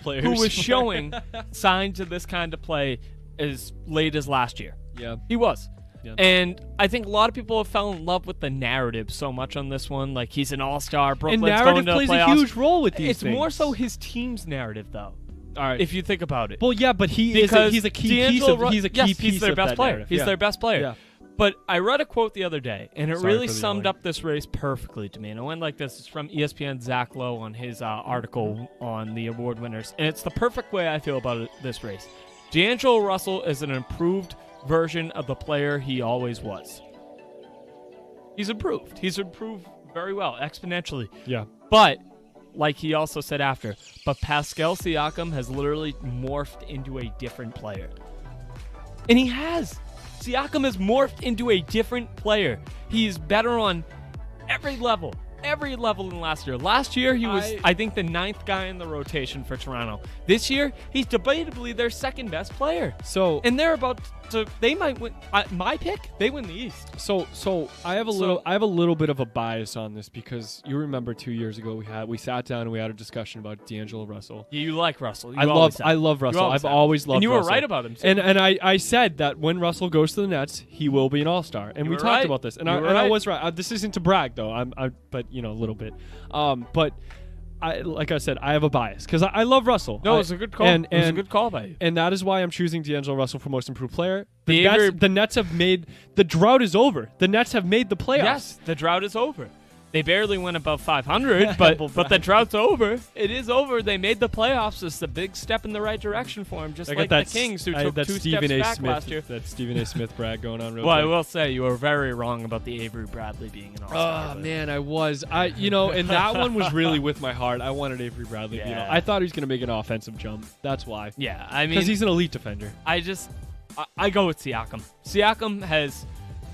S2: signs of this kind of play as late as last year.
S1: Yeah.
S2: He was.
S1: Yep.
S2: And I think a lot of people have fell in love with the narrative so much on this one. Like, he's an all-star. Brooklyn's
S1: and narrative
S2: going to
S1: plays
S2: playoffs.
S1: a huge role with these
S2: things. It's more so his team's narrative, though.
S1: All right.
S2: If you think about it.
S1: Well, yeah, but he's a key piece of
S2: he's their best player.
S1: Narrative.
S2: He's their best player.
S1: Yeah.
S2: But I read a quote the other day, and it really summed up this race perfectly to me. And it went like this. It's from ESPN's Zach Lowe on his article on the award winners. And it's the perfect way I feel about this race. D'Angelo Russell is an improved version of the player he always was. He's improved. He's improved very well, exponentially.
S1: Yeah.
S2: But, like he also said after, but Pascal Siakam has literally morphed into a different player. And he has. Siakam has morphed into a different player. He's better on every level than last year. Last year, he was, I think, the 9th guy in the rotation for Toronto. This year, he's debatably their second best player. And they're about to, they might win. My pick, they win the East.
S1: So I have a little bit of a bias on this because you remember 2 years ago we sat down and we had a discussion about D'Angelo Russell.
S2: Yeah, you like Russell.
S1: I love Russell. I've always loved Russell.
S2: And you were right about him too.
S1: And I said that when Russell goes to the Nets, he will be an all-star. And we talked about this. And I was right. This isn't to brag though. But a little bit. But like I said, I have a bias because I love Russell.
S2: No, it was a good call. It was a good call by you.
S1: And that is why I'm choosing D'Angelo Russell for most improved player. The Nets have made the drought is over. The Nets have made the playoffs.
S2: Yes, the drought is over. They barely went above 500, but the drought's over. It is over. They made the playoffs. It's a big step in the right direction for them, just like the Kings, who took 2 steps back last year.
S1: That Stephen A. Smith brag going on real quick.
S2: Well, I will say you were very wrong about the Avery Bradley being an all-star.
S1: Oh, man, I was. And that one was really with my heart. I wanted Avery Bradley to be I thought he was going to make an offensive jump. That's why.
S2: Yeah, I mean,
S1: because he's an elite defender.
S2: I go with Siakam. Siakam has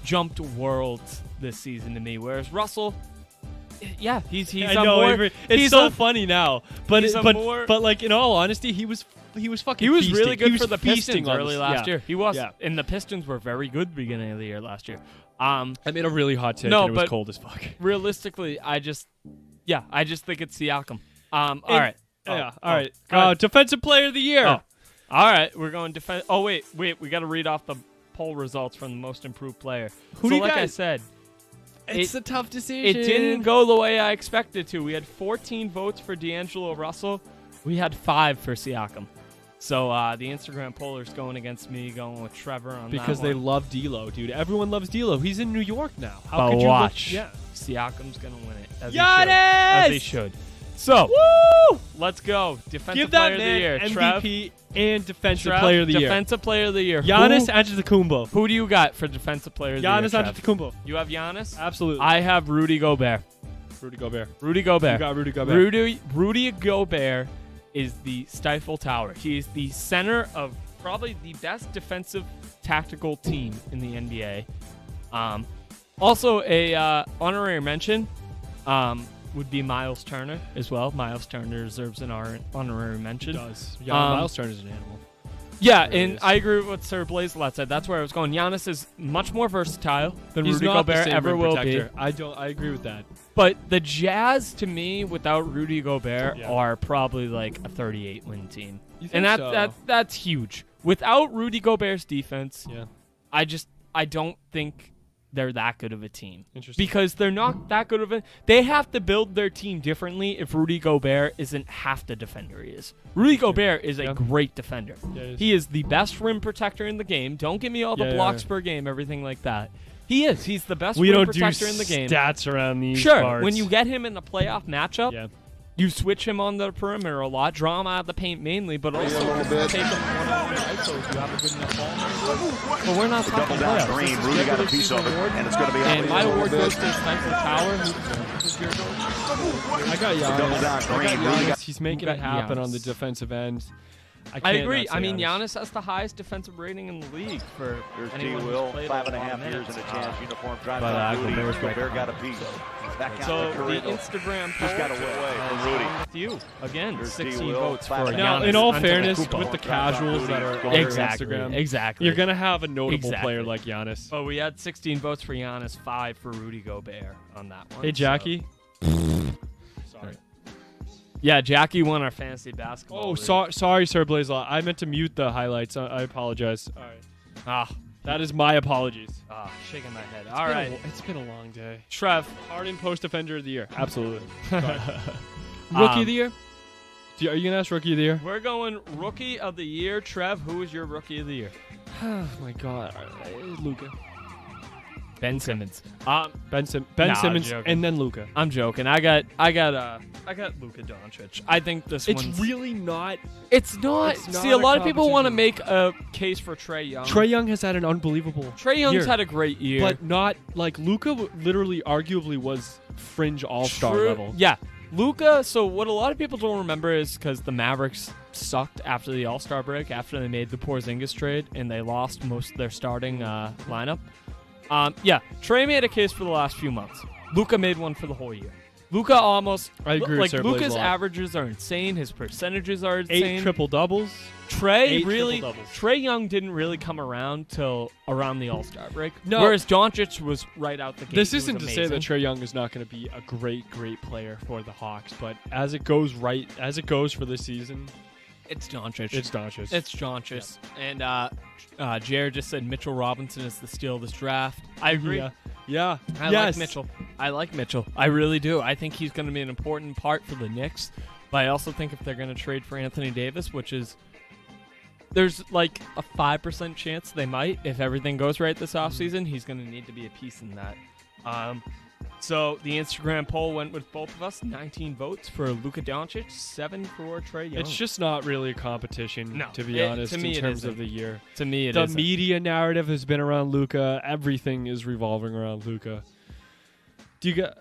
S2: jumped worlds this season to me, whereas Russell... Yeah, he's
S1: I know,
S2: more.
S1: Avery, it's so funny now, but like in all honesty, he was fucking.
S2: He was
S1: feasting.
S2: really good
S1: was
S2: for the Pistons early last year. He was, and the Pistons were very good beginning of the year last year.
S1: I made a really hot take. And it was cold as fuck.
S2: Realistically, Yeah, I just think it's Siakam. All right.
S1: Yeah. All right.
S2: Go ahead.
S1: Defensive player of the year.
S2: Oh. All right. We're going defense. Oh, wait. We got to read off the poll results from the most improved player.
S1: Who do you
S2: like I
S1: guys-
S2: said,
S1: It's a tough decision.
S2: it didn't go the way I expected to. We had 14 votes for D'Angelo Russell. We had 5 for Siakam. So the Instagram poller's going against me, going with Trevor on
S1: because
S2: that
S1: they
S2: one.
S1: love D'Lo, dude. Everyone loves D'Lo. He's in New York now. How
S2: But
S1: could you
S2: watch.
S1: Yeah.
S2: Siakam's going to win it. As
S1: Giannis!
S2: he should. So,
S1: Woo!
S2: let's go. Defensive
S1: Give
S2: player
S1: that
S2: of the
S1: man
S2: year.
S1: MVP and defensive
S2: Trev,
S1: player of the year.
S2: Defensive player of the year.
S1: Giannis Antetokounmpo.
S2: Who do you got for defensive player of the year,
S1: Giannis
S2: Trev?
S1: Antetokounmpo.
S2: You have Giannis?
S1: Absolutely.
S2: I have Rudy Gobert.
S1: Rudy Gobert.
S2: Rudy Gobert.
S1: You got Rudy Gobert.
S2: Rudy Gobert is the Stifle Tower. He is the center of probably the best defensive tactical team in the NBA. Also, a honorary mention would be Miles Turner as well. Miles Turner deserves an honorary mention.
S1: Does. Yeah, Miles Turner's an animal.
S2: Yeah,
S1: There it
S2: and
S1: is.
S2: I agree with what Sir Blazelot said. That's where I was going. Giannis is much more versatile than
S1: He's
S2: Rudy
S1: not the
S2: Gobert
S1: same
S2: ever
S1: rim
S2: will
S1: protector.
S2: be.
S1: I agree with that.
S2: But the Jazz, to me, without Rudy Gobert,
S1: Yeah.
S2: are probably like a 38-win team.
S1: You think
S2: And
S1: so?
S2: that's huge. Without Rudy Gobert's defense,
S1: Yeah.
S2: I don't think they're that good of a team.
S1: Interesting.
S2: Because they're not that good of a... They have to build their team differently if Rudy Gobert isn't half the defender he is. Rudy Gobert is a
S1: Yeah.
S2: great defender.
S1: Yeah,
S2: He is the best rim protector in the game. Don't give me all the
S1: Yeah,
S2: blocks
S1: yeah.
S2: per game, everything like that. He is. He's the best
S1: we
S2: rim
S1: don't do
S2: protector in the game.
S1: stats around these
S2: Sure,
S1: parts.
S2: when you get him in a playoff matchup,
S1: Yeah.
S2: you switch him on the perimeter a lot, draw him out of the paint mainly, but also take him one-on-one ISO if you have a good enough ball. But we're not talking
S3: Double down
S2: playoffs.
S3: green.
S2: This is
S3: Rudy got a
S2: regular
S3: piece
S2: season
S3: of it,
S2: award.
S3: and it's going to be
S2: And my award goes to Stifle Tower. Who's your goal?
S1: I got Giannis.
S3: Double down
S1: I got
S3: green. Rudy
S1: Giannis.
S3: got-
S1: He's making
S2: Who
S1: it
S2: got
S1: happen on the
S2: Giannis?
S1: defensive end.
S2: I
S1: can't
S2: agree.
S1: not say
S2: I mean, Giannis has the highest defensive rating in the league for
S3: Here's T.
S2: anyone who's
S3: Will,
S2: played
S3: 5.5
S2: a lot of
S3: years
S2: minutes.
S3: and a chance. Uniform drive
S2: but,
S3: by Rudy.
S2: Gobert's right
S3: Gobert got a
S2: behind
S3: piece.
S2: him,
S3: Back out
S2: So
S3: to
S2: the
S3: Carrillo.
S2: Instagram
S3: Just got
S2: poll
S3: away from
S2: is
S3: Rudy.
S2: on with you again.
S3: Here's
S2: 16
S3: T. Will,
S2: votes for
S3: 5.5
S1: Now,
S2: Giannis
S1: in all
S2: Antetokounmpo.
S1: fairness, with the casuals that are on
S2: Exactly.
S1: Instagram,
S2: Exactly.
S1: you're gonna have a notable
S2: Exactly.
S1: player like Giannis.
S2: But we had 16 votes for Giannis, 5 for Rudy Gobert on that one.
S1: Hey, Jackie.
S2: Sorry. Yeah, Jackie won our fantasy basketball.
S1: Oh,
S2: league.
S1: sorry, Sir Blazelot. I meant to mute the highlights. I apologize. All right. That is my apologies.
S2: Shaking my head. All right.
S1: It's been a long day.
S2: Trev.
S1: Harden Post Defender of the Year. Absolutely.
S2: Rookie
S1: Rookie of the Year? Are you going to ask Rookie of the Year?
S2: We're going Rookie of the Year. Trev, who is your Rookie of the Year?
S1: Oh, my God. Luka.
S2: Ben Simmons.
S1: Ben
S2: Nah,
S1: Simmons
S2: joking.
S1: and then Luka.
S2: I'm joking. I got Luka Doncic. I think this
S1: It's
S2: one's
S1: really not.
S2: It's not.
S1: It's not
S2: See, a lot
S1: a
S2: of people want to
S1: competition.
S2: make a case for Trae Young.
S1: Trae Young has had an unbelievable
S2: Trae Young's
S1: year,
S2: had a great year.
S1: but not like Luka. Literally, arguably, was fringe All-Star
S2: True.
S1: level.
S2: Yeah. Luka, so what a lot of people don't remember is because the Mavericks sucked after the All-Star break, after they made the Porzingis trade, and they lost most of their starting lineup. Yeah, Trae made a case for the last few months. Luka made one for the whole year. Luka almost...
S1: I agree with
S2: Like,
S1: Sir
S2: Luka's
S1: Blazelot.
S2: averages are insane. His percentages are insane.
S1: 8 triple doubles.
S2: Trae
S1: 8
S2: really...
S1: triple-doubles.
S2: Trae Young didn't really come around till around the All-Star break.
S1: No.
S2: Whereas Doncic was right out the gate.
S1: This
S2: He was
S1: isn't to say that
S2: amazing.
S1: Trae Young is not going to be a great player for the Hawks, but as it goes for this season,
S2: It's Doncic.
S1: it's Doncic.
S2: It's Doncic. And Jared just said Mitchell Robinson is the steal of this draft. I agree.
S1: Yeah.
S2: I like Mitchell. I like Mitchell. I really do. I think he's going to be an important part for the Knicks. But I also think if they're going to trade for Anthony Davis, which is there's like a 5% chance they might, if everything goes right this offseason, he's going to need to be a piece in that. So the Instagram poll went with both of us. 19 votes for Luka Doncic, 7 for Trae Young.
S1: It's just not really a competition,
S2: No.
S1: to be honest,
S2: to me
S1: in
S2: it
S1: terms
S2: isn't.
S1: of the year.
S2: to me it
S1: The
S2: isn't.
S1: media narrative has been around Luka. Everything is revolving around Luka.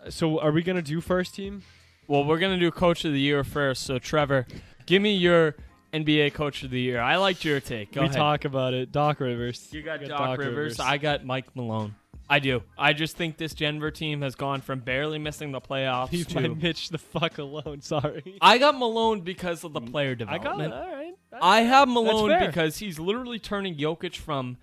S1: So are we going to do first team?
S2: Well, we're going to do Coach of the Year first. So, Trevor, give me your NBA Coach of the Year. I liked your take. Go
S1: we
S2: ahead.
S1: talk about it. Doc Rivers.
S2: You got Doc Rivers. I got Mike Malone. I do. I just think this Denver team has gone from barely missing the playoffs
S1: Leave my
S2: to...
S1: Mitch the fuck alone. Sorry.
S2: I got Malone because of the player
S1: I got it.
S2: development.
S1: All right.
S2: I have
S1: That's
S2: Malone
S1: fair.
S2: because he's literally turning Jokic from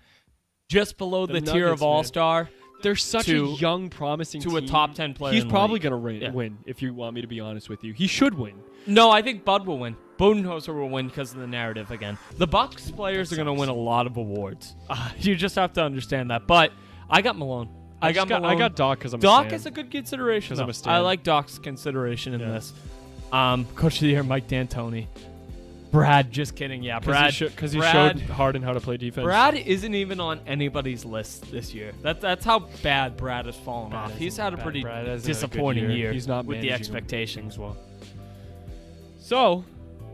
S2: just below
S1: The
S2: the tier
S1: Nuggets,
S2: of All-Star
S1: they're such a young, promising
S2: to
S1: team.
S2: a top 10 player.
S1: He's
S2: in the
S1: probably
S2: league.
S1: going to win, if you want me to be honest with you. He should win.
S2: No, I think Bud will win. Budenholzer will win because of the narrative again. The Bucks players are going to win a lot of awards. You just have to understand that. But I got Malone. I got
S1: Doc because I'm
S2: Doc
S1: a fan.
S2: is a good consideration.
S1: I'm a stan.
S2: I like Doc's consideration in this. Coach of the Year, Mike D'Antoni. Brad, just kidding. Yeah, Brad.
S1: Because he showed Harden how to play defense.
S2: Brad isn't even on anybody's list this year. That's how bad Brad has fallen off. He's had a pretty disappointing year.
S1: He's not
S2: with the expectations.
S1: Well. So,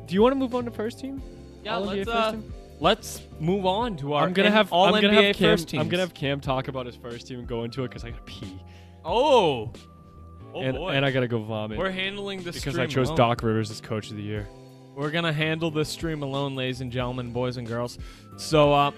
S1: do you want to move on to first team?
S2: Yeah,
S1: All-NBA first team?
S2: let's move on to our
S1: NBA
S2: first teams.
S1: I'm gonna have Cam talk about his first team and go into it because I gotta pee.
S2: Oh
S1: and,
S2: boy.
S1: And I gotta go vomit.
S2: We're handling this
S1: because
S2: stream
S1: I chose
S2: alone.
S1: Doc Rivers as Coach of the Year.
S2: We're gonna handle this stream alone, ladies and gentlemen, boys and girls. So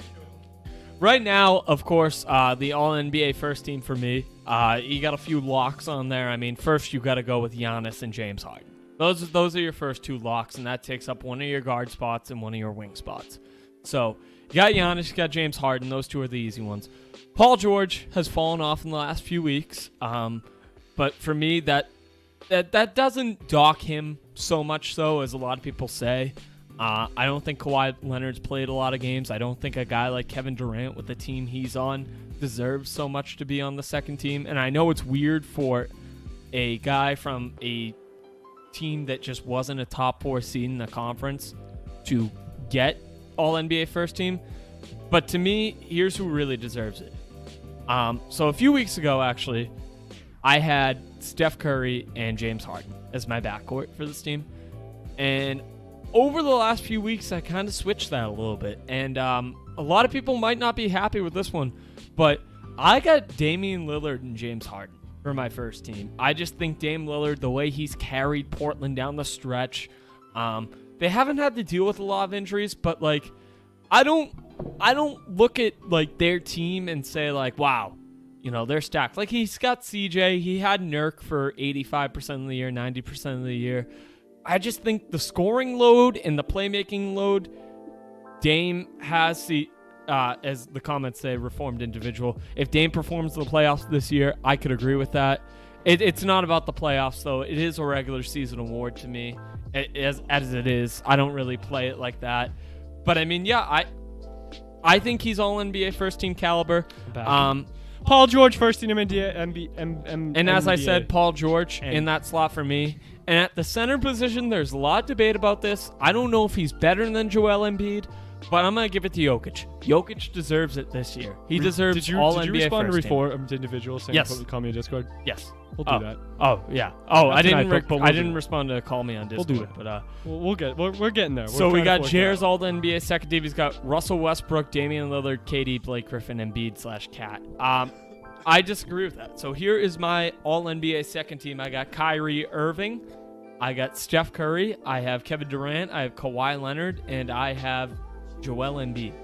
S2: right now, of course, the All-NBA first team for me. You got a few locks on there. I mean, first you got to go with Giannis and James Harden. Those are your first two locks, and that takes up one of your guard spots and one of your wing spots. So you got Giannis, you got James Harden. Those two are the easy ones. Paul George has fallen off in the last few weeks, but for me, that doesn't dock him so much so as a lot of people say. I don't think Kawhi Leonard's played a lot of games. I don't think a guy like Kevin Durant with the team he's on deserves so much to be on the second team. And I know it's weird for a guy from a team that just wasn't a top 4 seed in the conference to get All-NBA first team. But to me, here's who really deserves it. So a few weeks ago, actually, I had Steph Curry and James Harden as my backcourt for this team. And over the last few weeks, I kind of switched that a little bit. And a lot of people might not be happy with this one, but I got Damian Lillard and James Harden for my first team. I just think Dame Lillard, the way he's carried Portland down the stretch, they haven't had to deal with a lot of injuries, but like I don't look at like their team and say like, wow, you know, they're stacked. Like he's got CJ, he had Nurk for 85% of the year, 90% of the year. I just think the scoring load and the playmaking load, Dame has the as the comments say, reformed individual. If Dame performs in the playoffs this year, I could agree with that. It's not about the playoffs, though. It is a regular season award to me, as it is. I don't really play it like that. But, I mean, yeah, I think he's all-NBA first-team caliber.
S1: Paul George, first team NBA.
S2: And as I said, Paul George in that slot for me. And at the center position, there's a lot of debate about this. I don't know if he's better than Joel Embiid, but I'm going to give it to Jokic. Jokic deserves it this year. He deserves all NBA
S1: Did you respond to
S2: first team.
S1: reformed individuals saying call me on Discord?
S2: Yes.
S1: We'll do that.
S2: Oh, yeah. Oh, I didn't
S1: I
S2: didn't respond to call me on Discord.
S1: We'll do it. But we're getting there.
S2: So we got Jair's all-NBA second team. He's got Russell Westbrook, Damian Lillard, KD, Blake Griffin, Embiid/Cat. I disagree with that. So here is my all-NBA second team. I got Kyrie Irving. I got Steph Curry. I have Kevin Durant. I have Kawhi Leonard. And I have Joel Embiid.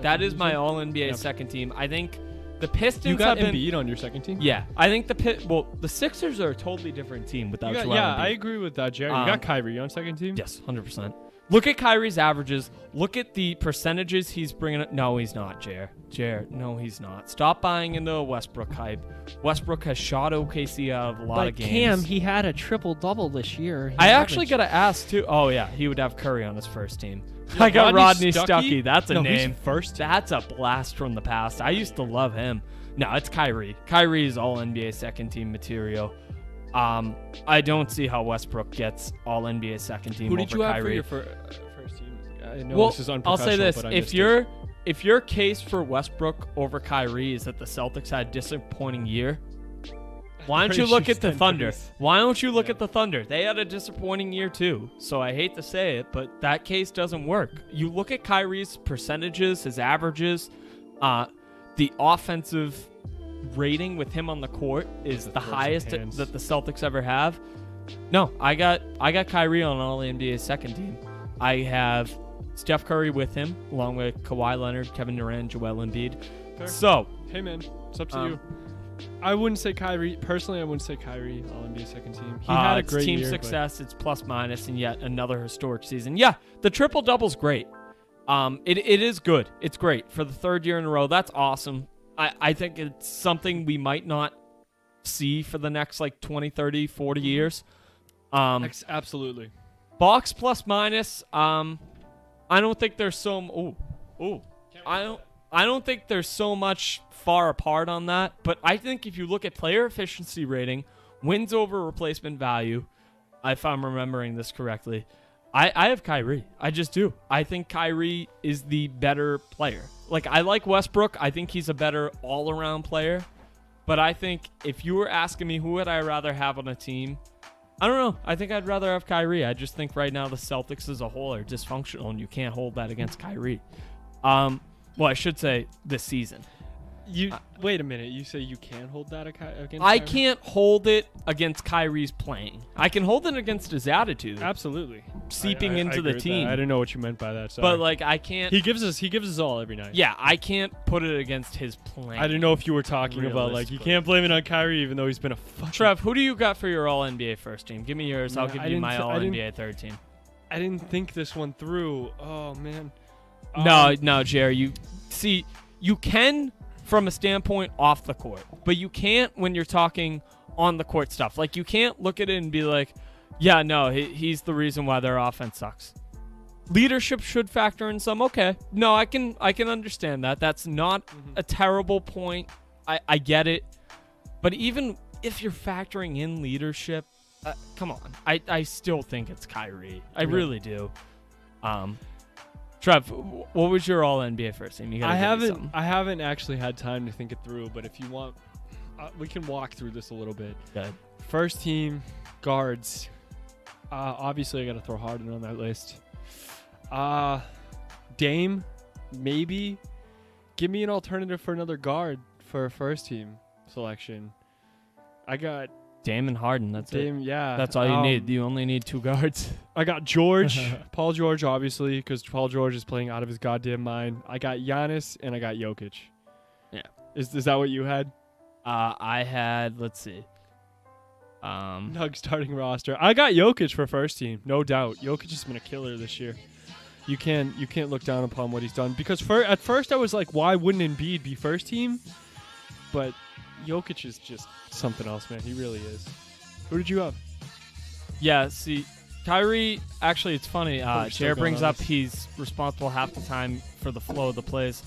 S2: That is my all-NBA second team. I think the Pistons
S1: You got
S2: have been,
S1: Embiid on your second team?
S2: Yeah. I think the Sixers are a totally different team without Joel Embiid.
S1: I agree with that, Jared. You got Kyrie on second team?
S2: Yes, 100%. Look at Kyrie's averages. Look at the percentages he's bringing up. No, he's not, Jared. No, he's not. Stop buying into a Westbrook hype. Westbrook has shot OKC out of a lot of games.
S3: Cam, he had a triple-double this year.
S2: I actually got to ask, too. Oh, yeah, he would have Curry on his first team. I got Rodney Stuckey. That's a name.
S1: He's first.
S2: That's a blast from the past. I used to love him. No, it's Kyrie. Kyrie is all NBA second team material. I don't see how Westbrook gets all NBA second team.
S1: Who did you have
S2: Kyrie.
S1: for your first team? I know this is unprofessional.
S2: I'll say this:
S1: but
S2: if your case for Westbrook over Kyrie is that the Celtics had a disappointing year, why don't you look at the Thunder? Why don't you look at the Thunder? They had a disappointing year too. So I hate to say it, but that case doesn't work. You look at Kyrie's percentages, his averages, the offensive rating with him on the court is the highest that the Celtics ever have. No, I got Kyrie on all NBA second team. I have Steph Curry with him, along with Kawhi Leonard, Kevin Durant, Joel Embiid.
S1: Fair.
S2: So,
S1: hey man, it's up to you. I wouldn't say Kyrie. Personally, I wouldn't say Kyrie all NBA second team. He had a great
S2: team
S1: year,
S2: success. It's plus minus, and yet another historic season. Yeah, the triple double's great. It is good. It's great for the third year in a row. That's awesome. I think it's something we might not see for the next like 20, 30, 40 years.
S1: Absolutely.
S2: Box plus minus. I don't think there's so. I don't think there's so much far apart on that. But I think if you look at player efficiency rating, wins over replacement value, if I'm remembering this correctly, I have Kyrie. I just do. I think Kyrie is the better player. Like, I like Westbrook. I think he's a better all-around player. But I think if you were asking me who would I rather have on a team, I don't know. I think I'd rather have Kyrie. I just think right now the Celtics as a whole are dysfunctional, and you can't hold that against Kyrie. Well, I should say this season.
S1: Wait a minute. You say you can't hold that against
S2: I
S1: Kyrie?
S2: can't hold it against Kyrie's playing. I can hold it against his attitude.
S1: Absolutely.
S2: Seeping
S1: I
S2: into
S1: agree
S2: the
S1: with
S2: team.
S1: that. I didn't know what you meant by that. Sorry.
S2: But like I can't.
S1: He gives us all every night.
S2: Yeah, I can't put it against his playing.
S1: I didn't know if you were talking about like you can't blame it on Kyrie even though he's been a fucking.
S2: Trev, who do you got for your All NBA first team? Give me yours. I'll
S1: Yeah,
S2: give
S1: I
S2: you
S1: didn't
S2: my
S1: th-
S2: All
S1: I didn't-
S2: NBA third team.
S1: I didn't think this one through. Oh man.
S2: No, Jerry. You can from a standpoint off the court, but you can't when you're talking on the court stuff. Like you can't look at it and be like, yeah, no, he's the reason why their offense sucks. Leadership should factor in some. Okay, no, I can understand that. That's not a terrible point. I get it, but even if you're factoring in leadership, come on, I still think it's Kyrie. I really do. Trev, what was your All NBA first team?
S1: I haven't actually had time to think it through, but if you want, we can walk through this a little bit.
S2: Good.
S1: First team guards. Obviously, I got to throw Harden on that list. Dame, maybe. Give me an alternative for another guard for a first team selection. I got
S2: Dame and Harden. That's
S1: Dame.
S2: it.
S1: Yeah,
S2: That's all you need. You only need two guards.
S1: I got George, Paul George, obviously, because Paul George is playing out of his goddamn mind. I got Giannis and I got Jokic.
S2: Yeah.
S1: Is that what you had?
S2: I had. Let's see.
S1: Nug starting roster. I got Jokic for first team, no doubt. Jokic has been a killer this year. You can't look down upon what he's done because at first I was like, why wouldn't Embiid be first team? But Jokic is just something else, man. He really is. Who did you have?
S2: Yeah. See, Kyrie. Actually, it's funny. Jared brings up he's responsible half the time for the flow of the plays.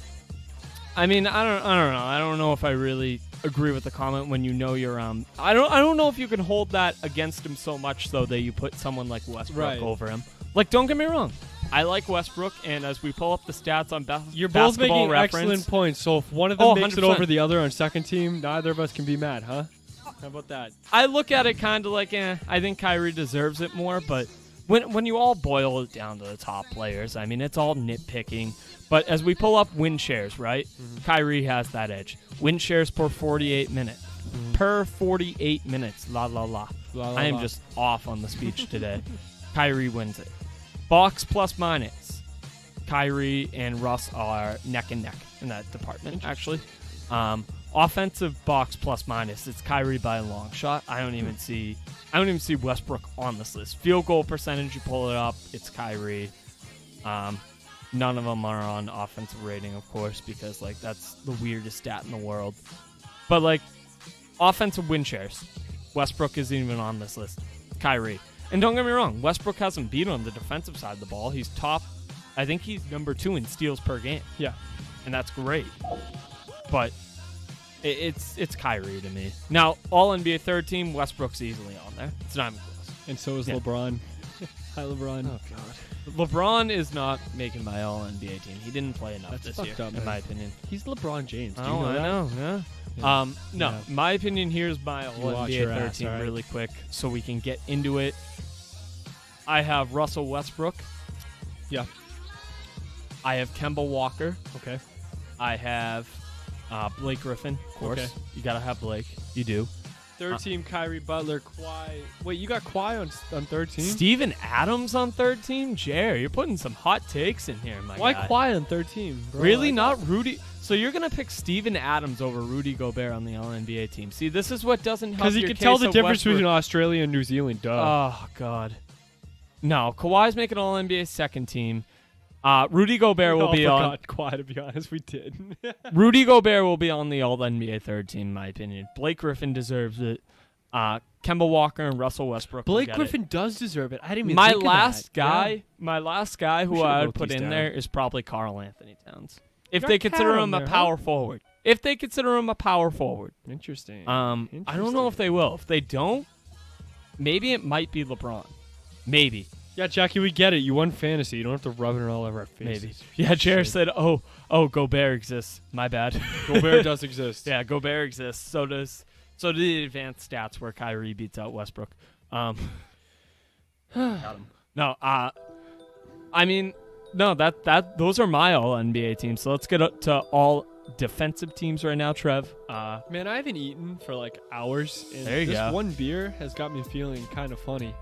S2: I mean, I don't know. I don't know if I really agree with the comment when you know you're I don't know if you can hold that against him so much though that you put someone like Westbrook over him. Like, don't get me wrong. I like Westbrook, and as we pull up the stats on
S1: you're both making
S2: reference,
S1: excellent points. So if one of them makes
S2: 100%.
S1: it over the other on second team, neither of us can be mad, huh? How about that?
S2: I look at it kind of like, I think Kyrie deserves it more, but when you all boil it down to the top players, I mean, it's all nitpicking. But as we pull up win shares, right? Mm-hmm. Kyrie has that edge. Win shares per 48 minutes. Mm-hmm. Per 48 minutes. La, la, la. I am just off on the speech today. Kyrie wins it. Box plus minus. Kyrie and Russ are neck and neck in that department, actually. Offensive box plus minus. It's Kyrie by a long shot. I don't even see Westbrook on this list. Field goal percentage, you pull it up, it's Kyrie. None of them are on offensive rating, of course, because like that's the weirdest stat in the world. But like offensive win shares, Westbrook isn't even on this list. Kyrie. And don't get me wrong, Westbrook hasn't beat on the defensive side of the ball. He's top. I think he's number 2 in steals per game.
S1: Yeah.
S2: And that's great. But it's Kyrie to me. Now, all NBA third team, Westbrook's easily on there. It's not even close.
S1: And so is LeBron. Hi, LeBron.
S2: Oh, God. LeBron is not making my all NBA team. He didn't play enough this year, in my opinion.
S1: He's LeBron James. Do
S2: I
S1: you know that?
S2: know, yeah. No,
S1: Yeah.
S2: my opinion here is my all
S1: watch
S2: NBA
S1: your
S2: third
S1: ass,
S2: team
S1: alright?
S2: really quick so we can get into it. I have Russell Westbrook.
S1: Yeah.
S2: I have Kemba Walker.
S1: Okay.
S2: I have Blake Griffin, of course.
S1: Okay.
S2: You got to have Blake. You do.
S1: Third team, Kyrie, Butler, Kawhi. Wait, you got Kawhi on third team?
S2: Steven Adams on third team? Jerry, you're putting some hot takes in here, my
S1: Why
S2: guy.
S1: Kawhi on third team? Bro?
S2: Really? Not Rudy? So you're going to pick Steven Adams over Rudy Gobert on the All-NBA team. See, this is what doesn't help
S1: Because you
S2: your
S1: can tell
S2: case
S1: the
S2: of
S1: difference
S2: Westbrook.
S1: between Australia and New Zealand. Duh.
S2: Oh, God. No, Kawhi's making All-NBA second team. Rudy Gobert will
S1: all
S2: be on.
S1: forgot Kawhi, to be honest, we did.
S2: Rudy Gobert will be on the All-NBA third team, in my opinion. Blake Griffin deserves it. Kemba Walker and Russell Westbrook.
S1: Blake
S2: will get
S1: Griffin does deserve it. I didn't even
S2: my
S1: think
S2: last
S1: of that.
S2: guy,
S1: Yeah.
S2: my last guy
S1: We
S2: who
S1: should've
S2: I would
S1: wrote
S2: put
S1: these
S2: in
S1: down.
S2: there is probably Karl Anthony Towns. If
S1: got
S2: they consider
S1: Cat
S2: him
S1: on
S2: a
S1: there,
S2: power
S1: huh?
S2: forward. If they consider him a power forward.
S1: Interesting.
S2: I don't know if they will. If they don't, maybe it might be LeBron. Maybe.
S1: Yeah, Jackie, we get it. You won fantasy. You don't have to rub it all over our faces.
S2: Maybe. Yeah, Jared said, oh, Gobert exists. My bad.
S1: Gobert does exist.
S2: Yeah, Gobert exists. So do the advanced stats where Kyrie beats out Westbrook. Got him. No, I mean, no, those are my all NBA teams. So let's get up to all defensive teams right now, Trev.
S1: Man, I haven't eaten for like hours. And
S2: There you
S1: this
S2: go.
S1: one beer has got me feeling kind of funny.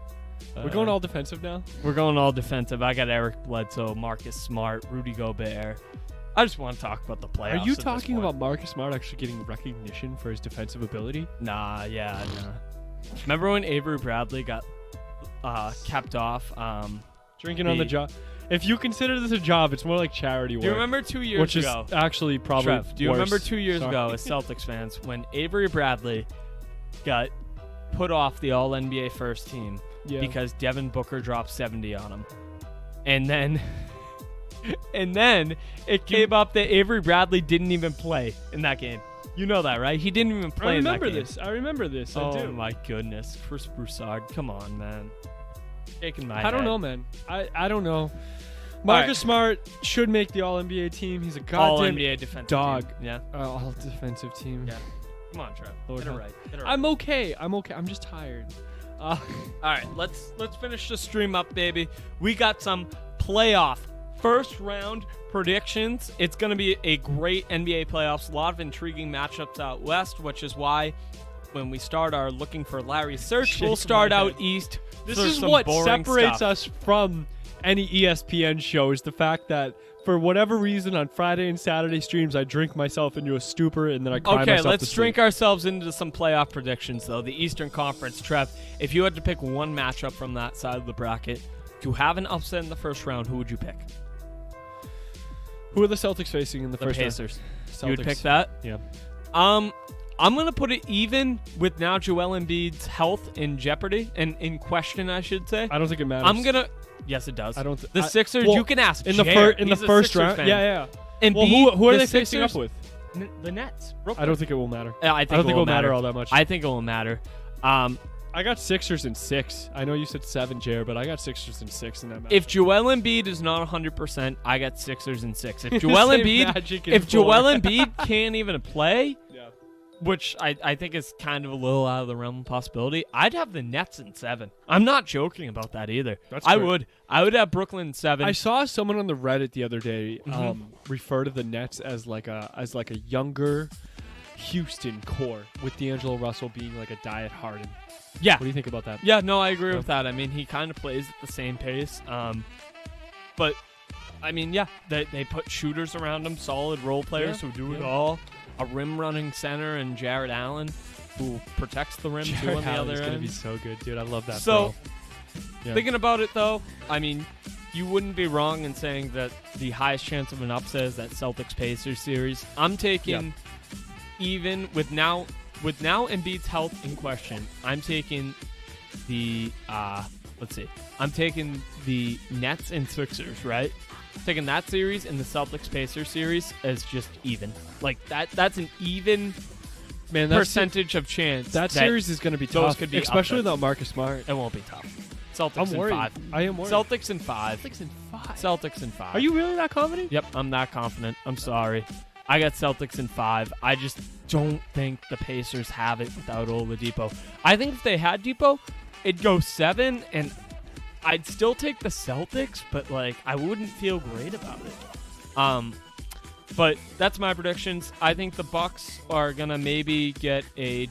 S1: We're going all defensive now?
S2: We're going all defensive. I got Eric Bledsoe, Marcus Smart, Rudy Gobert. I just want to talk about the playoffs.
S1: Are you
S2: at this
S1: talking
S2: point.
S1: about Marcus Smart actually getting recognition for his defensive ability?
S2: Nah. Remember when Avery Bradley got kept off?
S1: Drinking on the job. If you consider this a job, it's more like charity work.
S2: Do you remember 2 years
S1: which
S2: ago?
S1: is actually probably
S2: Trev, do you
S1: worse.
S2: remember 2 years
S1: Sorry.
S2: ago as Celtics fans when Avery Bradley got put off the All-NBA first team
S1: Yeah.
S2: because Devin Booker dropped 70 on him? And then it came up that Avery Bradley didn't even play in that game. You know that, right? He didn't even play in that game.
S1: I remember this. I
S2: Oh
S1: do.
S2: my goodness. Chris Broussard, come on, man. Shaking my
S1: I don't
S2: head.
S1: know, man. I don't know. Marcus Smart should make the All-NBA team. He's a
S2: All
S1: goddamn
S2: NBA defensive
S1: dog.
S2: team. Yeah.
S1: all defensive team.
S2: Yeah. Come on, Trev.
S1: Lord
S2: Get it
S1: help.
S2: right. Get it right.
S1: I'm okay. I'm just tired.
S2: All right, let's finish the stream up, baby. We got some playoff first round predictions. It's going to be a great NBA playoffs. A lot of intriguing matchups out west, which is why when we start our looking for Larry search, we'll
S1: Shake
S2: start
S1: my
S2: out
S1: head.
S2: east.
S1: This
S2: for
S1: is
S2: some
S1: what
S2: boring
S1: separates
S2: stuff.
S1: us from any ESPN show is the fact that for whatever reason on Friday and Saturday streams I drink myself into a stupor and then I cry
S2: Okay,
S1: myself to
S2: let's
S1: sleep.
S2: drink ourselves into some playoff predictions, though. The Eastern Conference, Trev, if you had to pick one matchup from that side of the bracket to have an upset in the first round, who would you pick?
S1: Who are the Celtics facing in the first
S2: Pacers.
S1: round?
S2: You would
S1: Celtics.
S2: pick that?
S1: Yeah.
S2: I'm going to put it even with now Joel Embiid's health in jeopardy and in question, I should say.
S1: I don't think it matters.
S2: I'm going to Yes, it does.
S1: I don't
S2: The Sixers,
S1: well,
S2: you can ask
S1: in the
S2: Jared.
S1: in the
S2: He's a
S1: first
S2: Sixers
S1: round.
S2: fan.
S1: Yeah.
S2: Embiid,
S1: Well, who are
S2: the
S1: they facing up
S2: Sixers-
S1: with?
S2: The Nets.
S1: I don't think it will matter.
S2: I
S1: I don't think it will matter all that much.
S2: I think it will matter.
S1: I got Sixers in 6. I know you said 7, Jared, but I got Sixers in 6 in that match.
S2: If Joel Embiid is not 100%, I got Sixers in 6. If Joel
S1: Same
S2: Embiid,
S1: Magic in
S2: if
S1: 4.
S2: Joel Embiid can't even play,
S1: Yeah.
S2: which I think is kind of a little out of the realm of possibility, I'd have the Nets in 7. I'm not joking about that either.
S1: That's
S2: I
S1: fair.
S2: would. I would have Brooklyn in 7.
S1: I saw someone on the Reddit the other day
S2: Mm-hmm.
S1: refer to the Nets as like a younger Houston core with D'Angelo Russell being like a diet Harden.
S2: yeah.
S1: What do you think about that?
S2: Yeah, no, I agree with that. I mean, he kind of plays at the same pace. But, I mean, yeah, they put shooters around him, solid role players
S1: Yeah,
S2: who do it
S1: yeah.
S2: all. A rim-running center and Jared Allen, who protects the rim, too,
S1: Jared
S2: on the
S1: Allen's
S2: other
S1: gonna
S2: end.
S1: be so good, dude. I love that.
S2: So,
S1: Yeah.
S2: thinking about it, though, I mean, you wouldn't be wrong in saying that the highest chance of an upset is that Celtics-Pacers series. I'm taking, even with now Embiid's health in question, I'm taking the, I'm taking the Nets and Sixers, right? Taking that series and the Celtics-Pacers series as just even. Like, that's an even
S1: man, that
S2: percentage of chance
S1: that series is going to be
S2: those
S1: tough,
S2: could be
S1: especially
S2: upsets.
S1: without Marcus Smart.
S2: It won't be tough. Celtics
S1: I'm
S2: in
S1: worried.
S2: 5.
S1: I am worried.
S2: Celtics in 5.
S1: Celtics in 5.
S2: Celtics in 5.
S1: Are you really that confident?
S2: Yep, I'm that confident. I'm sorry. I got Celtics in 5. I just don't think the Pacers have it without Oladipo. I think if they had Depot, it'd go 7, and I'd still take the Celtics, but like I wouldn't feel great about it. But that's my predictions. I think the Bucks are gonna maybe get a.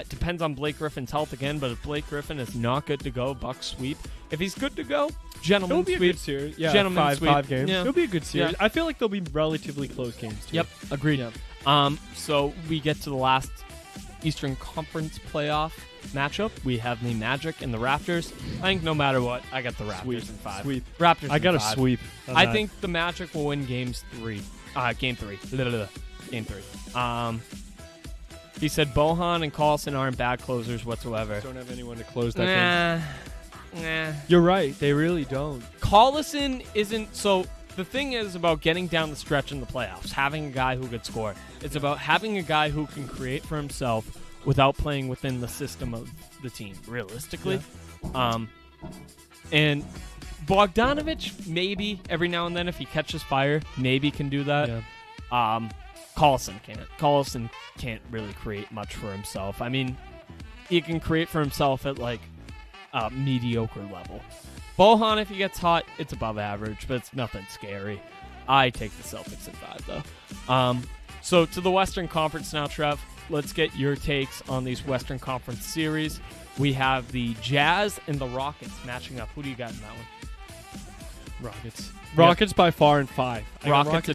S2: Depends on Blake Griffin's health again, but if Blake Griffin is not good to go, Bucks sweep. If he's good to go, gentlemen
S1: It'll be a
S2: sweep.
S1: good series. Yeah,
S2: Gentlemen sweep.
S1: 5 games.
S2: Yeah.
S1: It'll be a good series.
S2: Yeah.
S1: I feel like they'll be relatively close games. Too.
S2: Yep, agreed.
S1: Yeah.
S2: So we get to the last Eastern Conference playoff matchup, we have the Magic and the Raptors. I think no matter what, I got the Raptors in 5.
S1: Sweep.
S2: Raptors.
S1: I got
S2: in
S1: a
S2: 5.
S1: sweep.
S2: I think the Magic will win Game 3. Game 3. Game 3. He said Bohan and Carlson aren't bad closers whatsoever.
S1: Don't have anyone to close that game.
S2: Nah.
S1: You're right. They really don't.
S2: Collison isn't. So the thing is about getting down the stretch in the playoffs, having a guy who could score. It's about having a guy who can create for himself without playing within the system of the team, realistically.
S1: Yeah.
S2: And Bogdanovich, maybe every now and then, if he catches fire, maybe can do that.
S1: Yeah.
S2: Collison can't. Collison can't really create much for himself. I mean, he can create for himself at like a mediocre level. Bohan, if he gets hot, it's above average, but it's nothing scary. I take the Celtics in 5, though. So to the Western Conference now, Trev. Let's get your takes on these Western Conference series. We have the Jazz and the Rockets matching up. Who do you got in that one?
S1: Rockets. Rockets by far in 5. I got
S2: Rockets